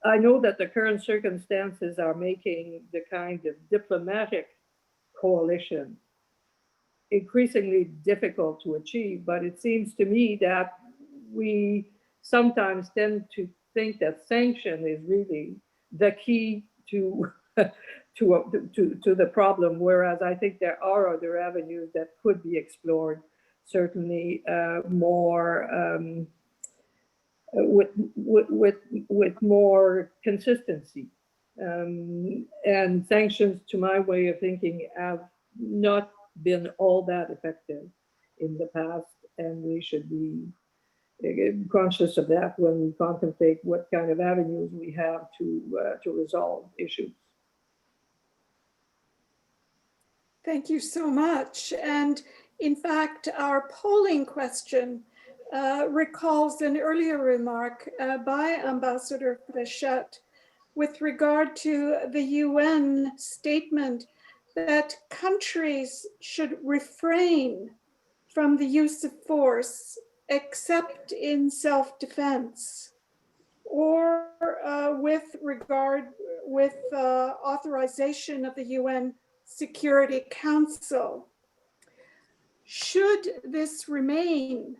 I know that the current circumstances are making the kind of diplomatic coalition increasingly difficult to achieve, but it seems to me that we sometimes tend to think that sanction is really the key to the problem, whereas I think there are other avenues that could be explored, certainly more with more consistency. And sanctions, to my way of thinking, have not been all that effective in the past, and we should be conscious of that when we contemplate what kind of avenues we have to resolve issues. Thank you so much. And in fact, our polling question recalls an earlier remark by Ambassador Frechette with regard to the UN statement that countries should refrain from the use of force except in self-defense or with authorization of the UN Security Council. Should this remain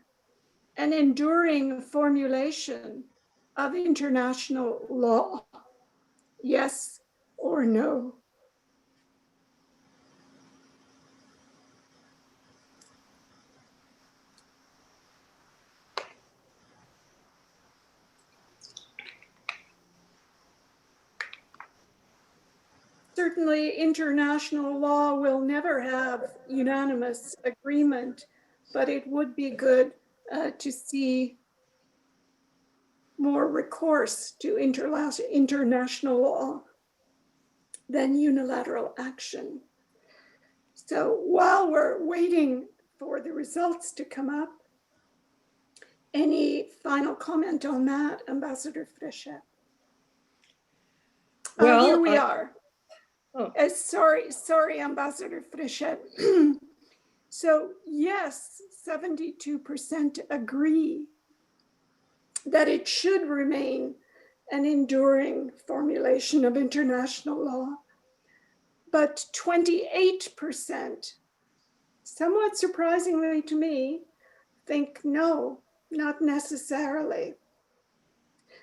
an enduring formulation of international law? Yes or no? Certainly, international law will never have unanimous agreement, but it would be good to see more recourse to international law than unilateral action. So while we're waiting for the results to come up, Any final comment on that, Ambassador Fréchette? Well, here we are. Oh. Sorry, Ambassador Fréchette. So yes, 72% agree that it should remain an enduring formulation of international law, but 28%, somewhat surprisingly to me, think no, not necessarily.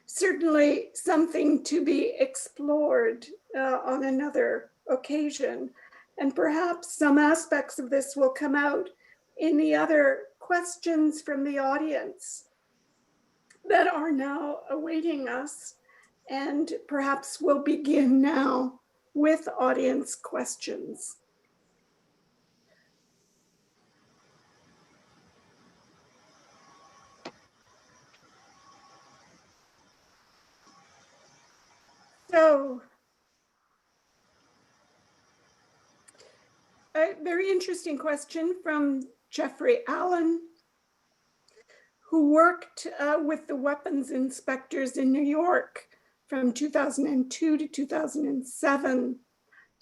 Certainly something to be explored on another occasion. And perhaps some aspects of this will come out in the other questions from the audience that are now awaiting us. And perhaps we'll begin now with audience questions. So, a very interesting question from Jeffrey Allen, who worked with the weapons inspectors in New York from 2002 to 2007,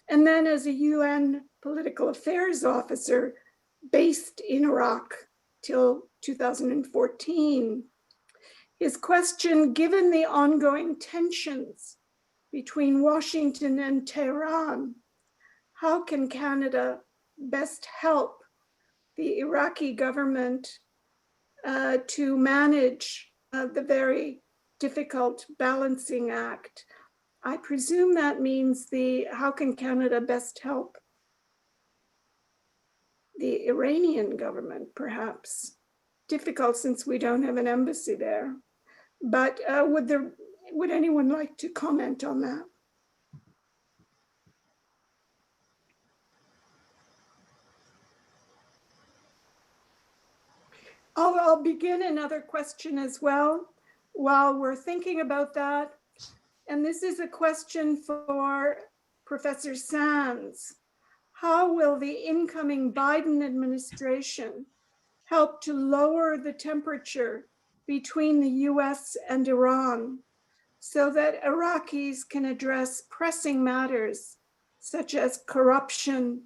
and then as a UN political affairs officer based in Iraq till 2014. His question, given the ongoing tensions between Washington and Tehran, how can Canada best help the Iraqi government to manage the very difficult balancing act? I presume that means how can Canada best help the Iranian government, perhaps? Difficult since we don't have an embassy there. But would anyone like to comment on that? I'll begin another question as well while we're thinking about that. And this is a question for Professor Sands. How will the incoming Biden administration help to lower the temperature between the US and Iran so that Iraqis can address pressing matters such as corruption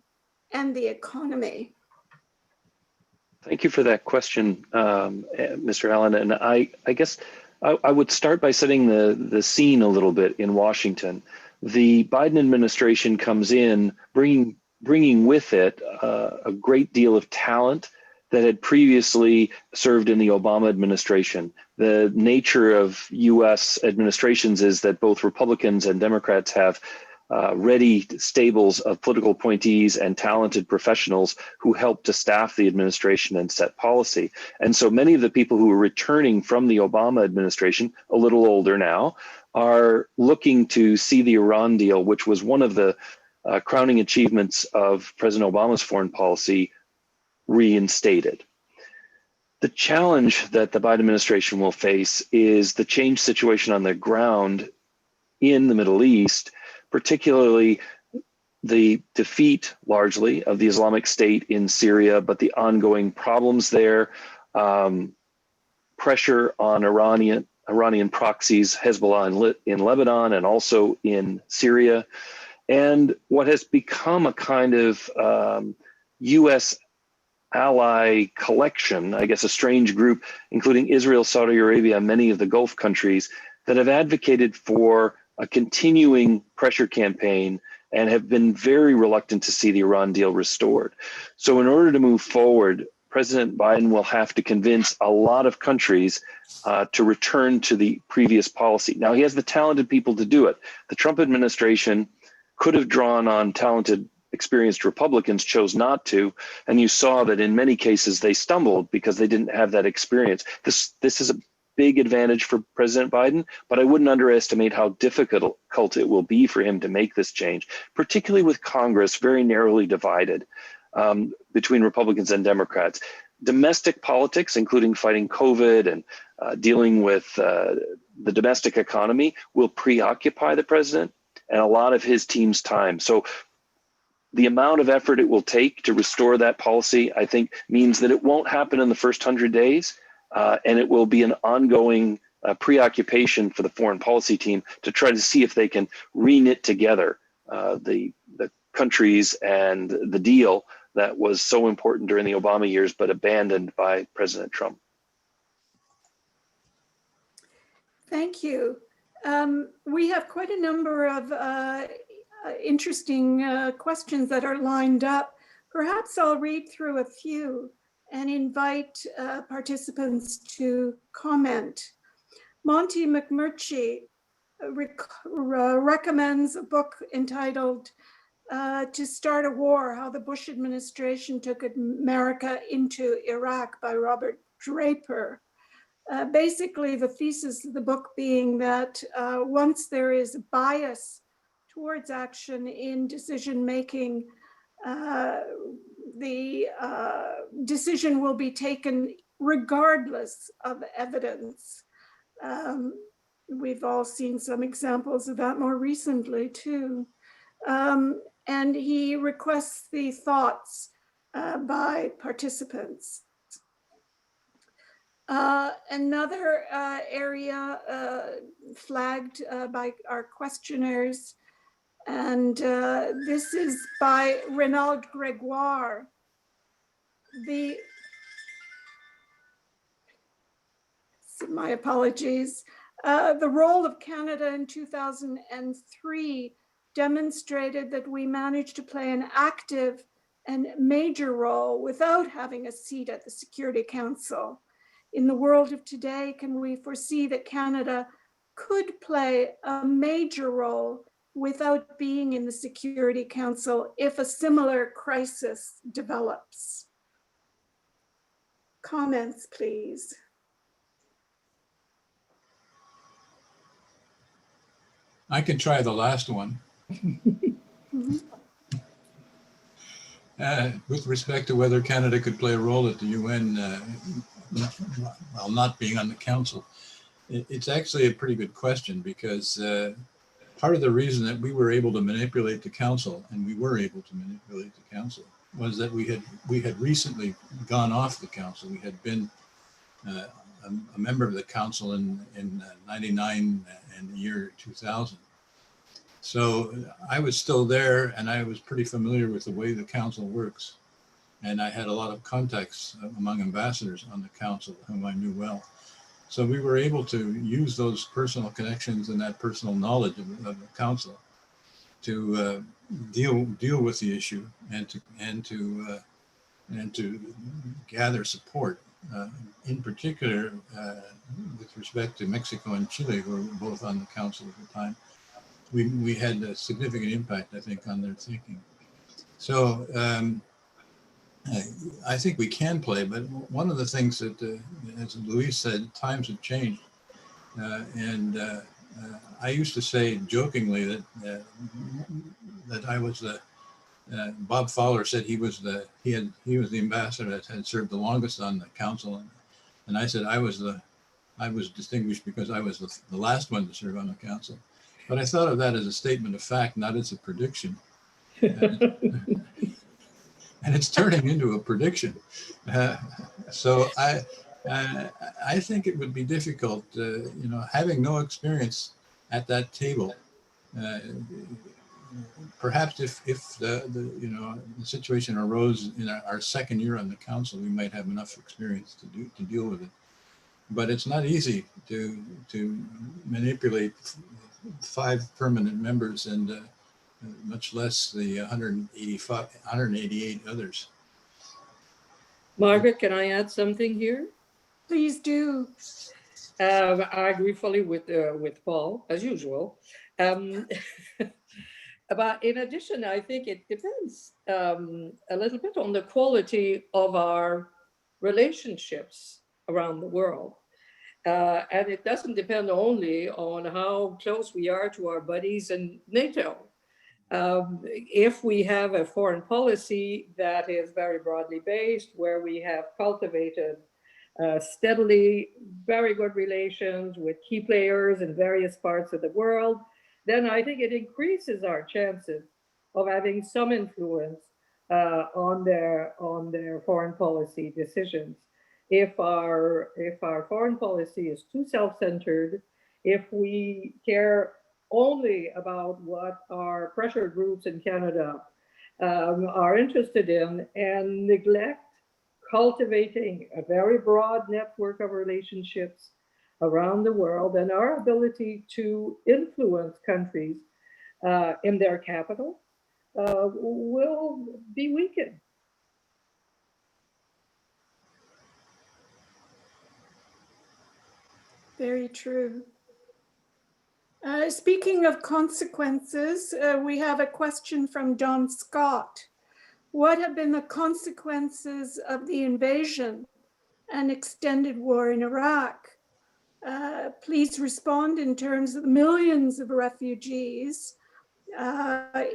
and the economy? Thank you for that question, Mr. Allen. And I guess I would start by setting the scene a little bit in Washington. The Biden administration comes in bringing with it a great deal of talent that had previously served in the Obama administration. The nature of US administrations is that both Republicans and Democrats have ready stables of political appointees and talented professionals who help to staff the administration and set policy. And so many of the people who are returning from the Obama administration, a little older now, are looking to see the Iran deal, which was one of the crowning achievements of President Obama's foreign policy, reinstated. The challenge that the Biden administration will face is the changed situation on the ground in the Middle East, particularly the defeat largely of the Islamic State in Syria, but the ongoing problems there, pressure on Iranian proxies, Hezbollah in Lebanon and also in Syria, and what has become a kind of US ally collection, I guess a strange group, including Israel, Saudi Arabia, many of the Gulf countries that have advocated for a continuing pressure campaign and have been very reluctant to see the Iran deal restored. So in order to move forward, President Biden will have to convince a lot of countries to return to the previous policy. Now, he has the talented people to do it. The Trump administration could have drawn on talented, experienced Republicans, chose not to, and you saw that in many cases they stumbled because they didn't have that experience. This is a big advantage for President Biden, but I wouldn't underestimate how difficult it will be for him to make this change, particularly with Congress very narrowly divided between Republicans and Democrats. Domestic politics, including fighting COVID and dealing with the domestic economy, will preoccupy the president and a lot of his team's time. So the amount of effort it will take to restore that policy, I think, means that it won't happen in the first 100 days, and it will be an ongoing preoccupation for the foreign policy team to try to see if they can re-knit together the countries and the deal that was so important during the Obama years, but abandoned by President Trump. Thank you. We have quite a number of interesting questions that are lined up. Perhaps I'll read through a few and invite participants to comment. Monty McMurtry recommends a book entitled To Start a War, How the Bush Administration Took America into Iraq by Robert Draper. Basically, the thesis of the book being that once there is a bias towards action in decision-making, the decision will be taken regardless of evidence. We've all seen some examples of that more recently too. And he requests the thoughts by participants. Another area flagged by our questioners, and this is by Renaud Gregoire. My apologies. The role of Canada in 2003 demonstrated that we managed to play an active and major role without having a seat at the Security Council. In the world of today, can we foresee that Canada could play a major role without being in the Security Council if a similar crisis develops? Comments, please. I can try the last one. With respect to whether Canada could play a role at the UN while not being on the council, it's actually a pretty good question, because part of the reason that we were able to manipulate the council, and we were able to manipulate the council, was that we had recently gone off the council. We had been a member of the council in 99 and the year 2000. So I was still there, and I was pretty familiar with the way the council works. And I had a lot of contacts among ambassadors on the council whom I knew well. So we were able to use those personal connections and that personal knowledge of the council to deal with the issue and to gather support. In particular, with respect to Mexico and Chile, who were both on the council at the time, we had a significant impact, I think, on their thinking. So I think we can play, but one of the things that, as Louise said, times have changed. I used to say jokingly that I was the, Bob Fowler said he was the ambassador that had served the longest on the council. And I said I was distinguished because I was the last one to serve on the council. But I thought of that as a statement of fact, not as a prediction. And it's turning into a prediction. So I think it would be difficult, having no experience at that table. Perhaps if the situation arose in our second year on the council, we might have enough experience to deal with it. But it's not easy to manipulate 5 permanent members and much less the 188 others. Margaret, can I add something here? Please do. I agree fully with Paul, as usual. But in addition, I think it depends a little bit on the quality of our relationships around the world. And it doesn't depend only on how close we are to our buddies in NATO. If we have a foreign policy that is very broadly based, where we have cultivated steadily very good relations with key players in various parts of the world, then I think it increases our chances of having some influence on their foreign policy decisions. if our foreign policy is too self-centered, if we care only about what our pressure groups in Canada are interested in and neglect cultivating a very broad network of relationships around the world and our ability to influence countries in their capital will be weakened. Very true. Speaking of consequences, we have a question from Don Scott. What have been the consequences of the invasion and extended war in Iraq? Please respond in terms of millions of refugees,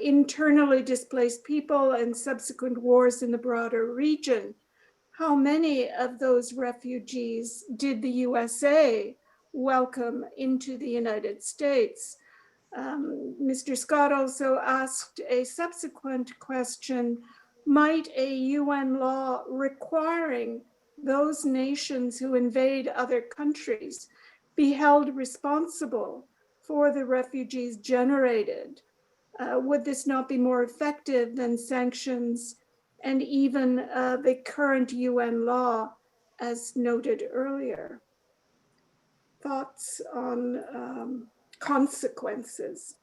internally displaced people, and subsequent wars in the broader region. How many of those refugees did the USA welcome into the United States? Mr. Scott also asked a subsequent question, might a UN law requiring those nations who invade other countries be held responsible for the refugees generated? Would this not be more effective than sanctions and even the current UN law, as noted earlier? Thoughts on consequences?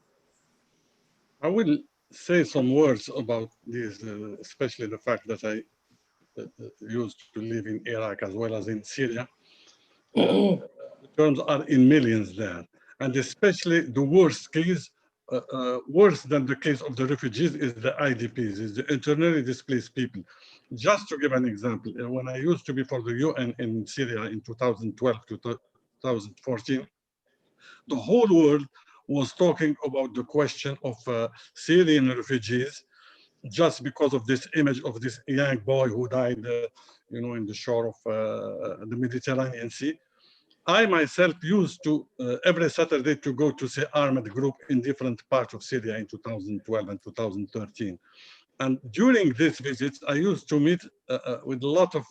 I will say some words about this, especially the fact that I used to live in Iraq as well as in Syria. The terms are in millions there. And especially the worst case, worse than the case of the refugees, is the IDPs, is the internally displaced people. Just to give an example, when I used to be for the UN in Syria in 2012 to 2014, the whole world was talking about the question of Syrian refugees, just because of this image of this young boy who died, in the shore of the Mediterranean Sea. I myself used to every Saturday to go to see armed group in different parts of Syria in 2012 and 2013. And during these visits, I used to meet with a lot of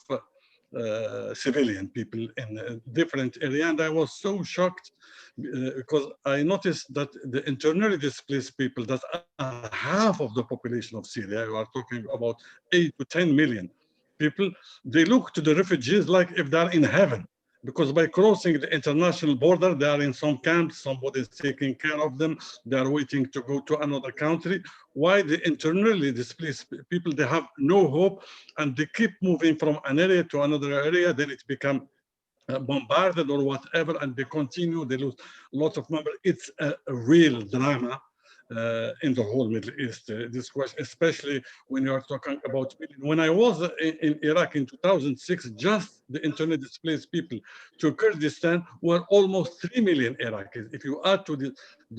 civilian people in different areas, and I was so shocked because I noticed that the internally displaced people, that are half of the population of Syria, you are talking about 8 to 10 million people, they look to the refugees like if they're in heaven. Because by crossing the international border, they are in some camps, somebody is taking care of them, they are waiting to go to another country. Why the internally displaced people, they have no hope, and they keep moving from an area to another area, then it becomes bombarded or whatever, and they continue, they lose lots of members. It's a real drama in the whole Middle East, this question, especially when you are talking about millions. When I was in Iraq in 2006, just the internally displaced people to Kurdistan were almost 3 million Iraqis. If you add to the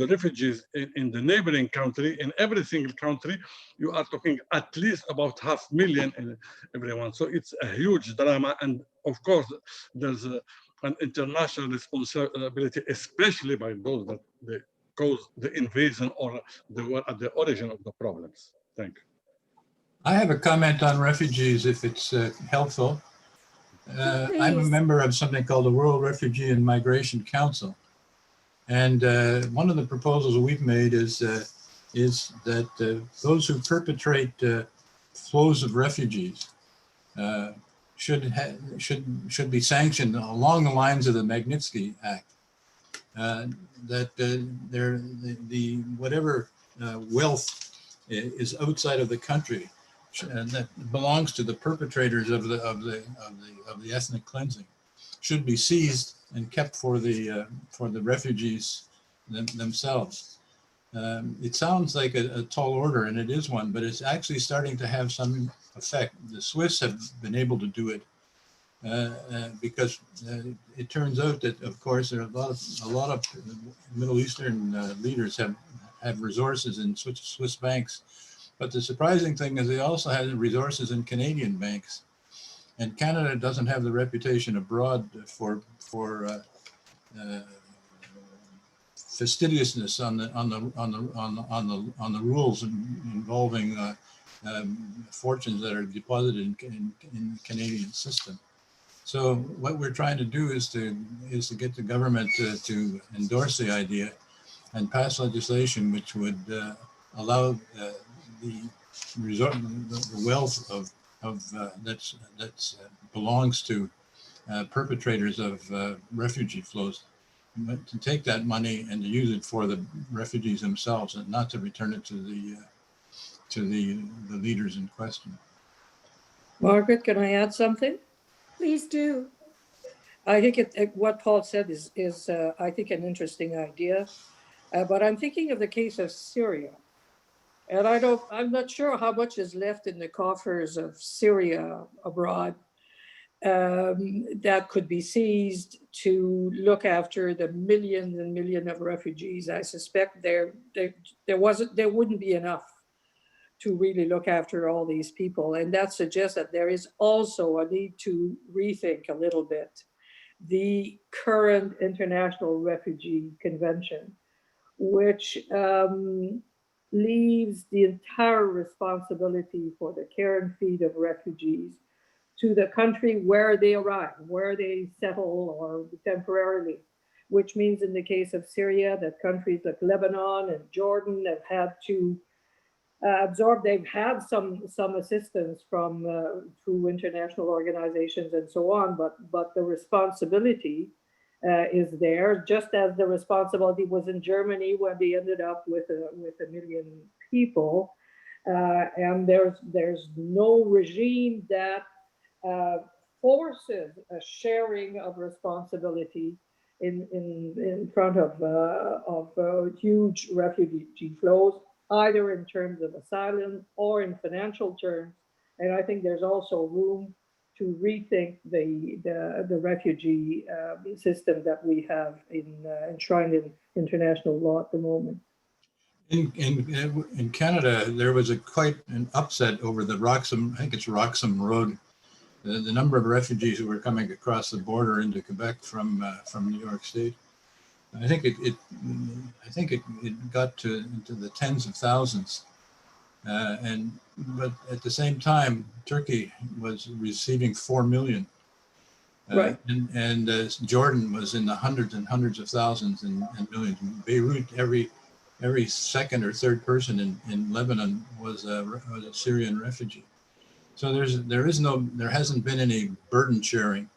refugees in the neighboring country, in every single country, you are talking at least about 500,000 in everyone. So it's a huge drama. And of course, there's an international responsibility, especially by those that they cause the invasion or were at the origin of the problems. Thank you. I have a comment on refugees, if it's helpful. I'm a member of something called the World Refugee and Migration Council. And one of the proposals we've made is that those who perpetrate flows of refugees should be sanctioned along the lines of the Magnitsky Act. Whatever wealth is outside of the country that belongs to the perpetrators of the ethnic cleansing should be seized and kept for the refugees themselves. It sounds like a tall order, and it is one, but it's actually starting to have some effect. The Swiss have been able to do it because it turns out that, of course, there are a lot of Middle Eastern leaders have resources in Swiss banks, but the surprising thing is they also have resources in Canadian banks, and Canada doesn't have the reputation abroad for fastidiousness on the rules involving fortunes that are deposited in the Canadian system. So what we're trying to do is to get the government to endorse the idea and pass legislation which would allow the wealth that belongs to perpetrators of refugee flows, to take that money and to use it for the refugees themselves, and not to return it to the leaders in question. Margaret, can I add something? Please do. I think what Paul said is I think an interesting idea, but I'm thinking of the case of Syria, and I'm not sure how much is left in the coffers of Syria abroad that could be seized to look after the millions and millions of refugees. I suspect there wouldn't be enough to really look after all these people, and that suggests that there is also a need to rethink a little bit the current International Refugee Convention, which leaves the entire responsibility for the care and feed of refugees to the country where they arrive, where they settle or temporarily, which means in the case of Syria, that countries like Lebanon and Jordan have had to absorb. They've had some assistance from through international organizations and so on, but the responsibility is there, just as the responsibility was in Germany when they ended up with a million people, and there's no regime that forces a sharing of responsibility in front of huge refugee flows, either in terms of asylum or in financial terms. And I think there's also room to rethink the refugee system that we have enshrined in international law at the moment. In Canada, there was quite an upset over the Roxham, I think it's Roxham Road, the number of refugees who were coming across the border into Quebec from New York State. I think it got into the tens of thousands, but at the same time, Turkey was receiving 4 million, Right. and Jordan was in the hundreds and hundreds of thousands and millions. Beirut, every second or third person in Lebanon was a Syrian refugee. So there hasn't been any burden sharing.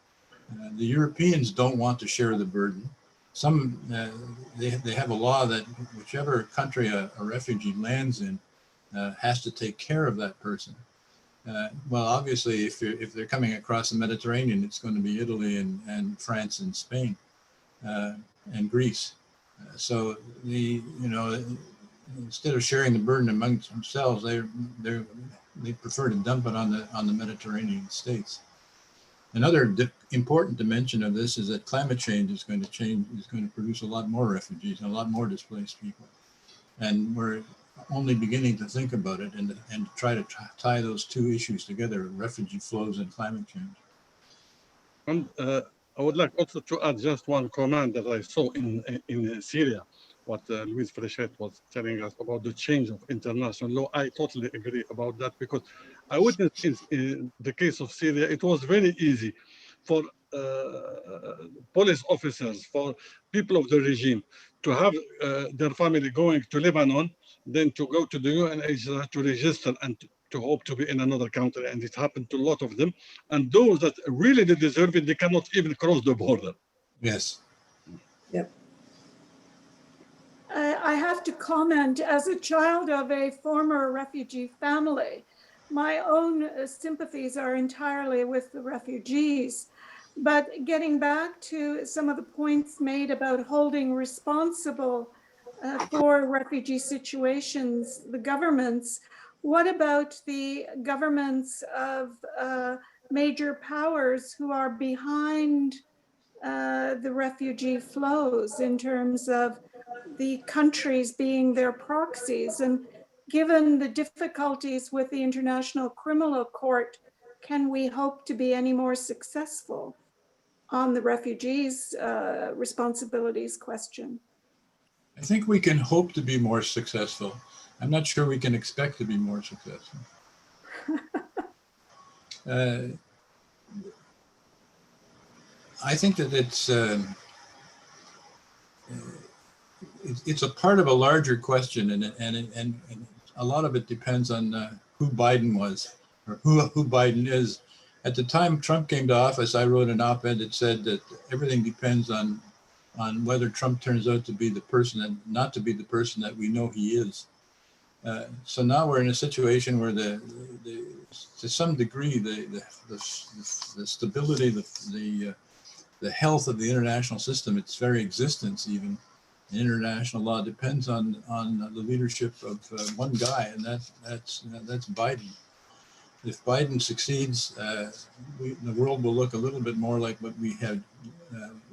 The Europeans don't want to share the burden. They have a law that whichever country a refugee lands in has to take care of that person. Well, obviously, if they're coming across the Mediterranean, it's going to be Italy and France and Spain and Greece. So instead of sharing the burden amongst themselves, they prefer to dump it on the Mediterranean states. Another important dimension of this is that climate change is going to produce a lot more refugees and a lot more displaced people. And we're only beginning to think about it and try to tie those two issues together, refugee flows and climate change. And I would like also to add just one comment that I saw in Syria, what Louise Fréchette was telling us about the change of international law. I totally agree about that, because I witnessed in the case of Syria, it was very easy for police officers, for people of the regime to have their family going to Lebanon, then to go to the UNHCR to register and to hope to be in another country. And it happened to a lot of them. And those that really deserve it, they cannot even cross the border. Yes. Yep. I have to comment, as a child of a former refugee family, my own sympathies are entirely with the refugees. But getting back to some of the points made about holding responsible for refugee situations, the governments, what about the governments of major powers who are behind the refugee flows in terms of the countries being their proxies? And given the difficulties with the International Criminal Court, can we hope to be any more successful on the refugees' responsibilities question? I think we can hope to be more successful. I'm not sure we can expect to be more successful. I think that it's a part of a larger question, and a lot of it depends on who Biden was, or who Biden is. At the time Trump came to office, I wrote an op-ed that said that everything depends on whether Trump turns out to be the person and not to be the person that we know he is. So now we're in a situation where to some degree the stability, the health of the international system, its very existence even, in international law depends on the leadership of one guy, and that's Biden. If Biden succeeds, the world will look a little bit more like what we had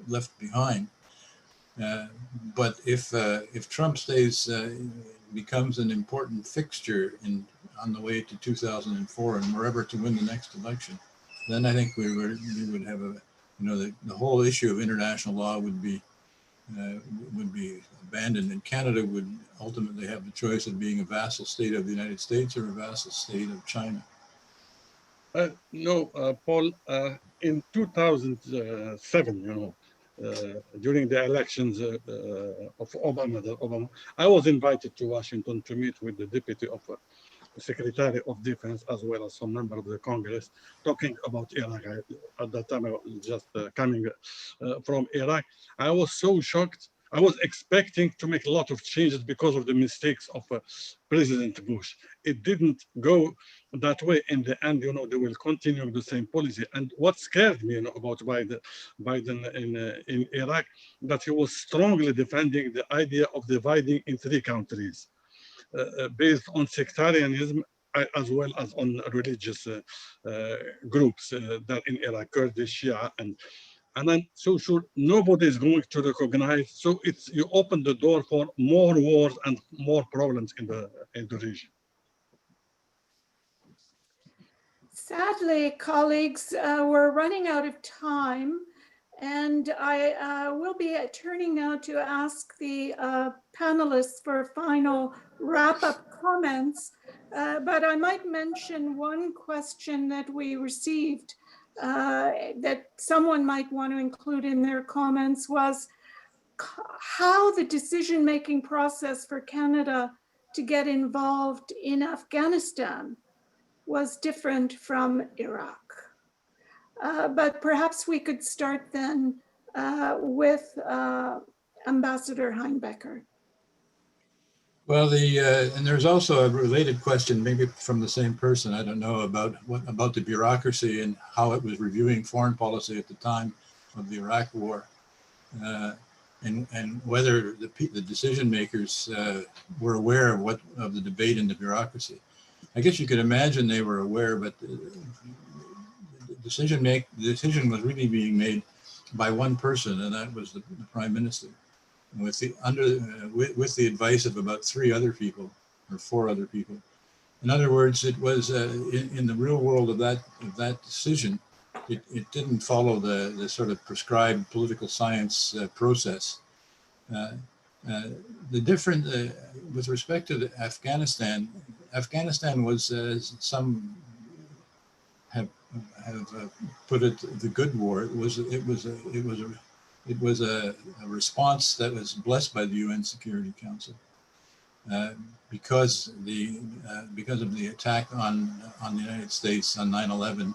left behind. But if Trump stays, becomes an important fixture on the way to 2004 and wherever to win the next election, then I think we would have the whole issue of international law would be abandoned, and Canada would ultimately have the choice of being a vassal state of the United States or a vassal state of China. No, Paul, in 2007, during the elections of Obama, I was invited to Washington to meet with the deputy of Secretary of Defense, as well as some member of the Congress, talking about Iraq. At that time, I was just coming from Iraq. I was so shocked. I was expecting to make a lot of changes because of the mistakes of President Bush. It didn't go that way. In the end, they will continue the same policy. And what scared me, about Biden in Iraq, that he was strongly defending the idea of dividing in three countries. Based on sectarianism as well as on religious groups that in Iraq, Kurdish, Shia, and I'm so sure nobody is going to recognize. So you open the door for more wars and more problems in the region. Sadly, colleagues, we're running out of time, and I will be turning now to ask the panelists for final wrap-up comments. But I might mention one question that we received that someone might want to include in their comments was how the decision-making process for Canada to get involved in Afghanistan was different from Iraq. But perhaps we could start then with Ambassador Heinbecker. Well, and there's also a related question, maybe from the same person, I don't know, about the bureaucracy and how it was reviewing foreign policy at the time of the Iraq War, and whether the decision makers were aware of the debate in the bureaucracy. I guess you could imagine they were aware, but the decision was really being made by one person, and that was the Prime Minister, with the advice of about 3 other people or 4 other people. In other words, it was in the real world of that decision, it didn't follow the sort of prescribed political science process. The different with respect to Afghanistan was, some have put it, the good war. It was a response that was blessed by the UN Security Council because of the attack on the United States on 9/11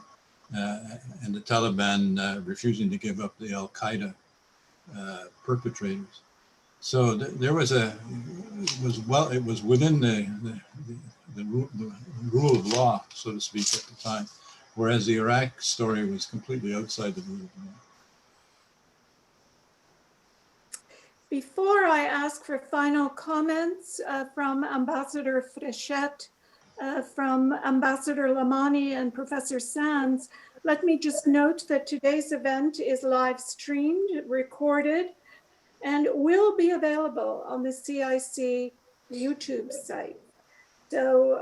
and the Taliban refusing to give up the Al Qaeda perpetrators. So there was it was within the rule of law, so to speak, at the time, whereas the Iraq story was completely outside the rule of law. Before I ask for final comments from Ambassador Fréchette, from Ambassador Lamani and Professor Sands, let me just note that today's event is live streamed, recorded, and will be available on the CIC YouTube site. So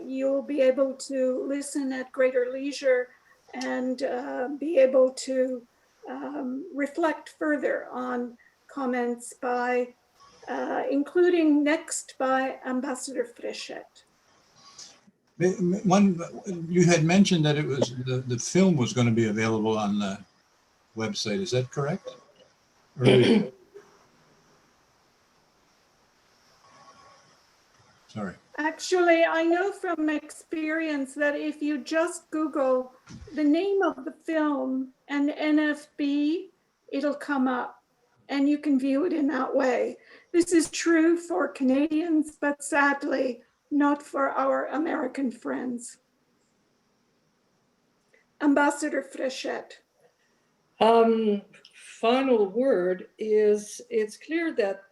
you'll be able to listen at greater leisure and be able to reflect further on comments by, including next by Ambassador Fréchette. You had mentioned that it was the film was going to be available on website. Is that correct? Or- Sorry. Actually, I know from experience that if you just Google the name of the film and NFB, it'll come up and you can view it in that way. This is true for Canadians, but sadly, not for our American friends. Ambassador Fréchette. Final word is, it's clear that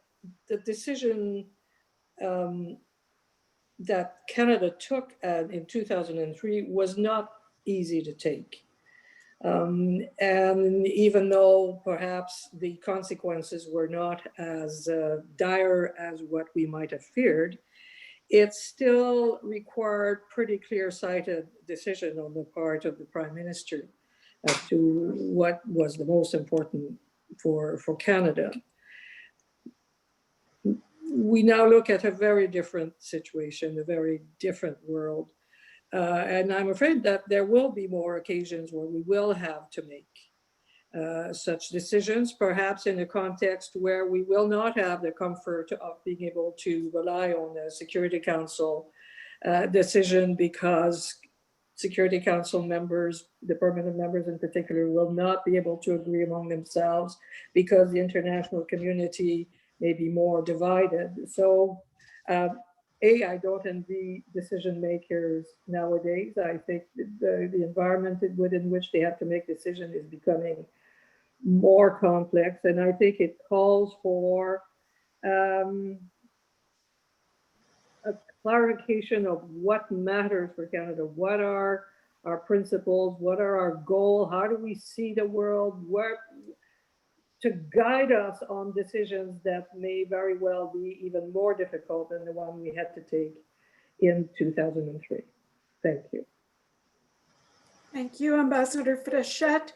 the decision that Canada took in 2003 was not easy to take. And even though perhaps the consequences were not as dire as what we might have feared, it still required pretty clear-sighted decision on the part of the Prime Minister as to what was the most important for Canada. We now look at a very different situation, a very different world. And I'm afraid that there will be more occasions where we will have to make such decisions, perhaps in a context where we will not have the comfort of being able to rely on the Security Council decision, because Security Council members, the permanent members in particular, will not be able to agree among themselves because the international community may be more divided. So I don't envy decision makers nowadays. I think the environment within which they have to make decisions is becoming more complex, and I think it calls for a clarification of what matters for Canada. What are our principles? What are our goals? How do we see the world? Where to guide us on decisions that may very well be even more difficult than the one we had to take in 2003. Thank you. Thank you, Ambassador Fréchette.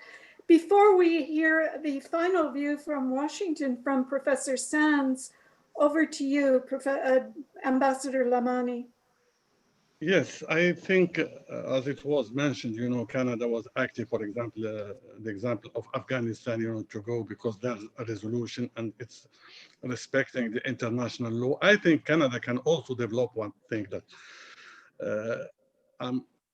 Before we hear the final view from Washington from Professor Sands, over to you, Ambassador Lamani. Yes, I think, as it was mentioned, Canada was active, for example, the example of Afghanistan, to go because there's a resolution and it's respecting the international law. I think Canada can also develop one thing that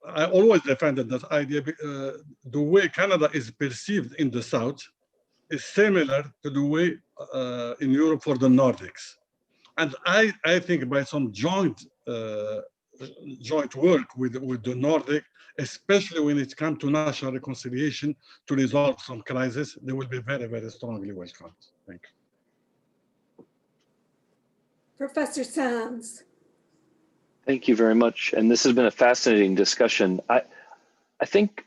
I always defended that idea. The way Canada is perceived in the South is similar to the way in Europe for the Nordics. And I think by some joint work with the Nordic, especially when it comes to national reconciliation to resolve some crisis, they will be very, very strongly welcomed. Thank you. Professor Sands. Thank you very much. And this has been a fascinating discussion. I think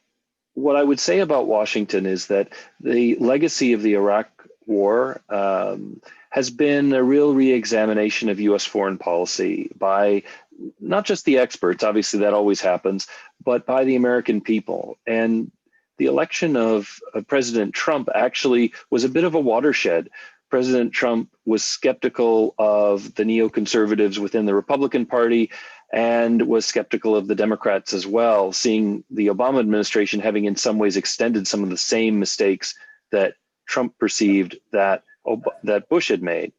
what I would say about Washington is that the legacy of the Iraq War has been a real re-examination of US foreign policy by not just the experts, obviously that always happens, but by the American people. And the election of President Trump actually was a bit of a watershed. President Trump was skeptical of the neoconservatives within the Republican Party and was skeptical of the Democrats as well, seeing the Obama administration having in some ways extended some of the same mistakes that Trump perceived that Bush had made.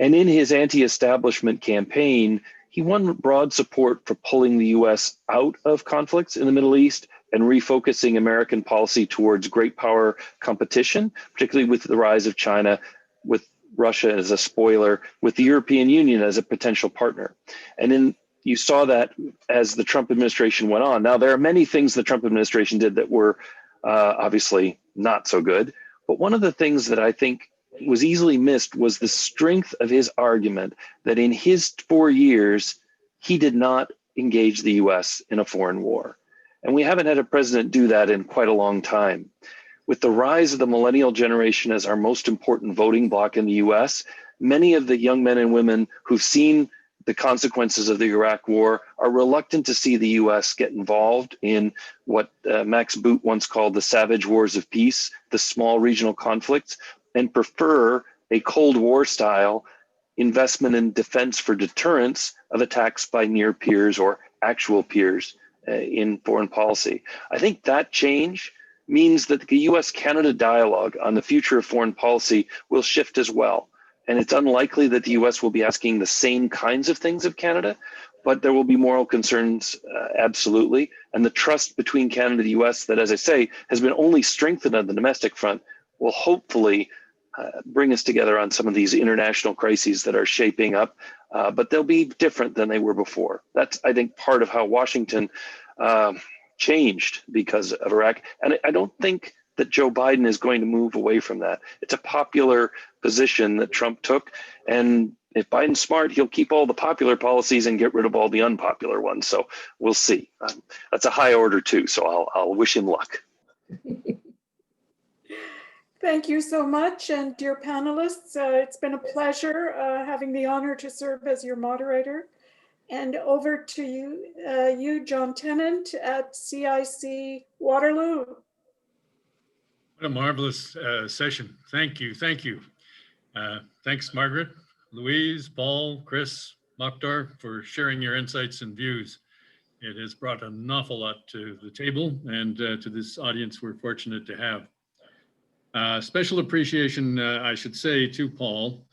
And in his anti-establishment campaign, he won broad support for pulling the US out of conflicts in the Middle East and refocusing American policy towards great power competition, particularly with the rise of China, with Russia as a spoiler, with the European Union as a potential partner. And then you saw that as the Trump administration went on. Now, there are many things the Trump administration did that were obviously not so good. But one of the things that I think was easily missed was the strength of his argument that in his 4 years, he did not engage the US in a foreign war. And we haven't had a president do that in quite a long time. With the rise of the millennial generation as our most important voting bloc in the US, many of the young men and women who've seen the consequences of the Iraq War are reluctant to see the US get involved in what Max Boot once called the savage wars of peace, the small regional conflicts, and prefer a Cold War style investment in defense for deterrence of attacks by near peers or actual peers in foreign policy. I think that change means that the US-Canada dialogue on the future of foreign policy will shift as well. And it's unlikely that the US will be asking the same kinds of things of Canada, but there will be moral concerns, absolutely. And the trust between Canada and the US that, as I say, has been only strengthened on the domestic front will hopefully bring us together on some of these international crises that are shaping up, but they'll be different than they were before. That's, I think, part of how Washington changed because of Iraq. And I don't think that Joe Biden is going to move away from that. It's a popular position that Trump took. And if Biden's smart, he'll keep all the popular policies and get rid of all the unpopular ones. So we'll see. That's a high order too. So I'll wish him luck. Thank you so much. And dear panelists, it's been a pleasure having the honor to serve as your moderator. And over to you, John Tennant at CIC Waterloo. What a marvelous session. Thank you. Thank you. Thanks, Margaret, Louise, Paul, Chris, Mokhtar, for sharing your insights and views. It has brought an awful lot to the table and to this audience we're fortunate to have. Special appreciation, I should say, to Paul,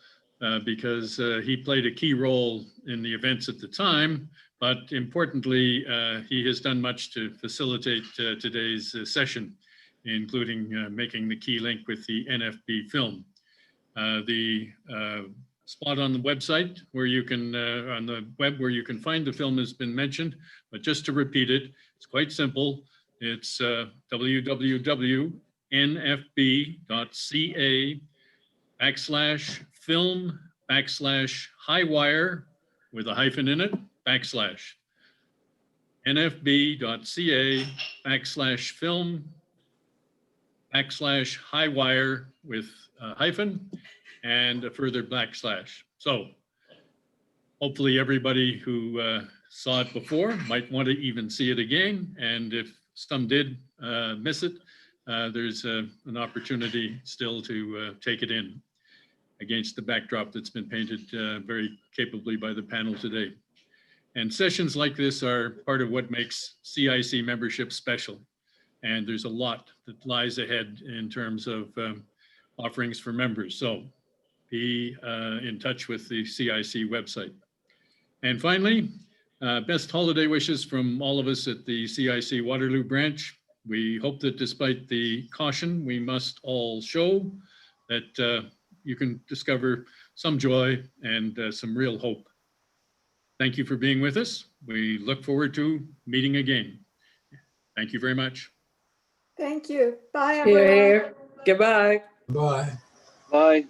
because he played a key role in the events at the time, but importantly, he has done much to facilitate today's session, including making the key link with the NFB film. The spot on the website where you can, on the web where you can find the film has been mentioned, but just to repeat it, it's quite simple. It's www.nfb.ca/film/highwire with a hyphen in it, /nfb.ca/film/highwire with a hyphen and a further /. So hopefully everybody who saw it before might want to even see it again. And if some did miss it, there's an opportunity still to take it in against the backdrop that's been painted very capably by the panel today. And sessions like this are part of what makes CIC membership special. And there's a lot that lies ahead in terms of offerings for members. So be in touch with the CIC website. And finally, best holiday wishes from all of us at the CIC Waterloo branch. We hope that despite the caution we must all show, that you can discover some joy and some real hope. Thank you for being with us. We look forward to meeting again. Thank you very much. Thank you. Bye, everyone. Here. Goodbye. Bye. Bye.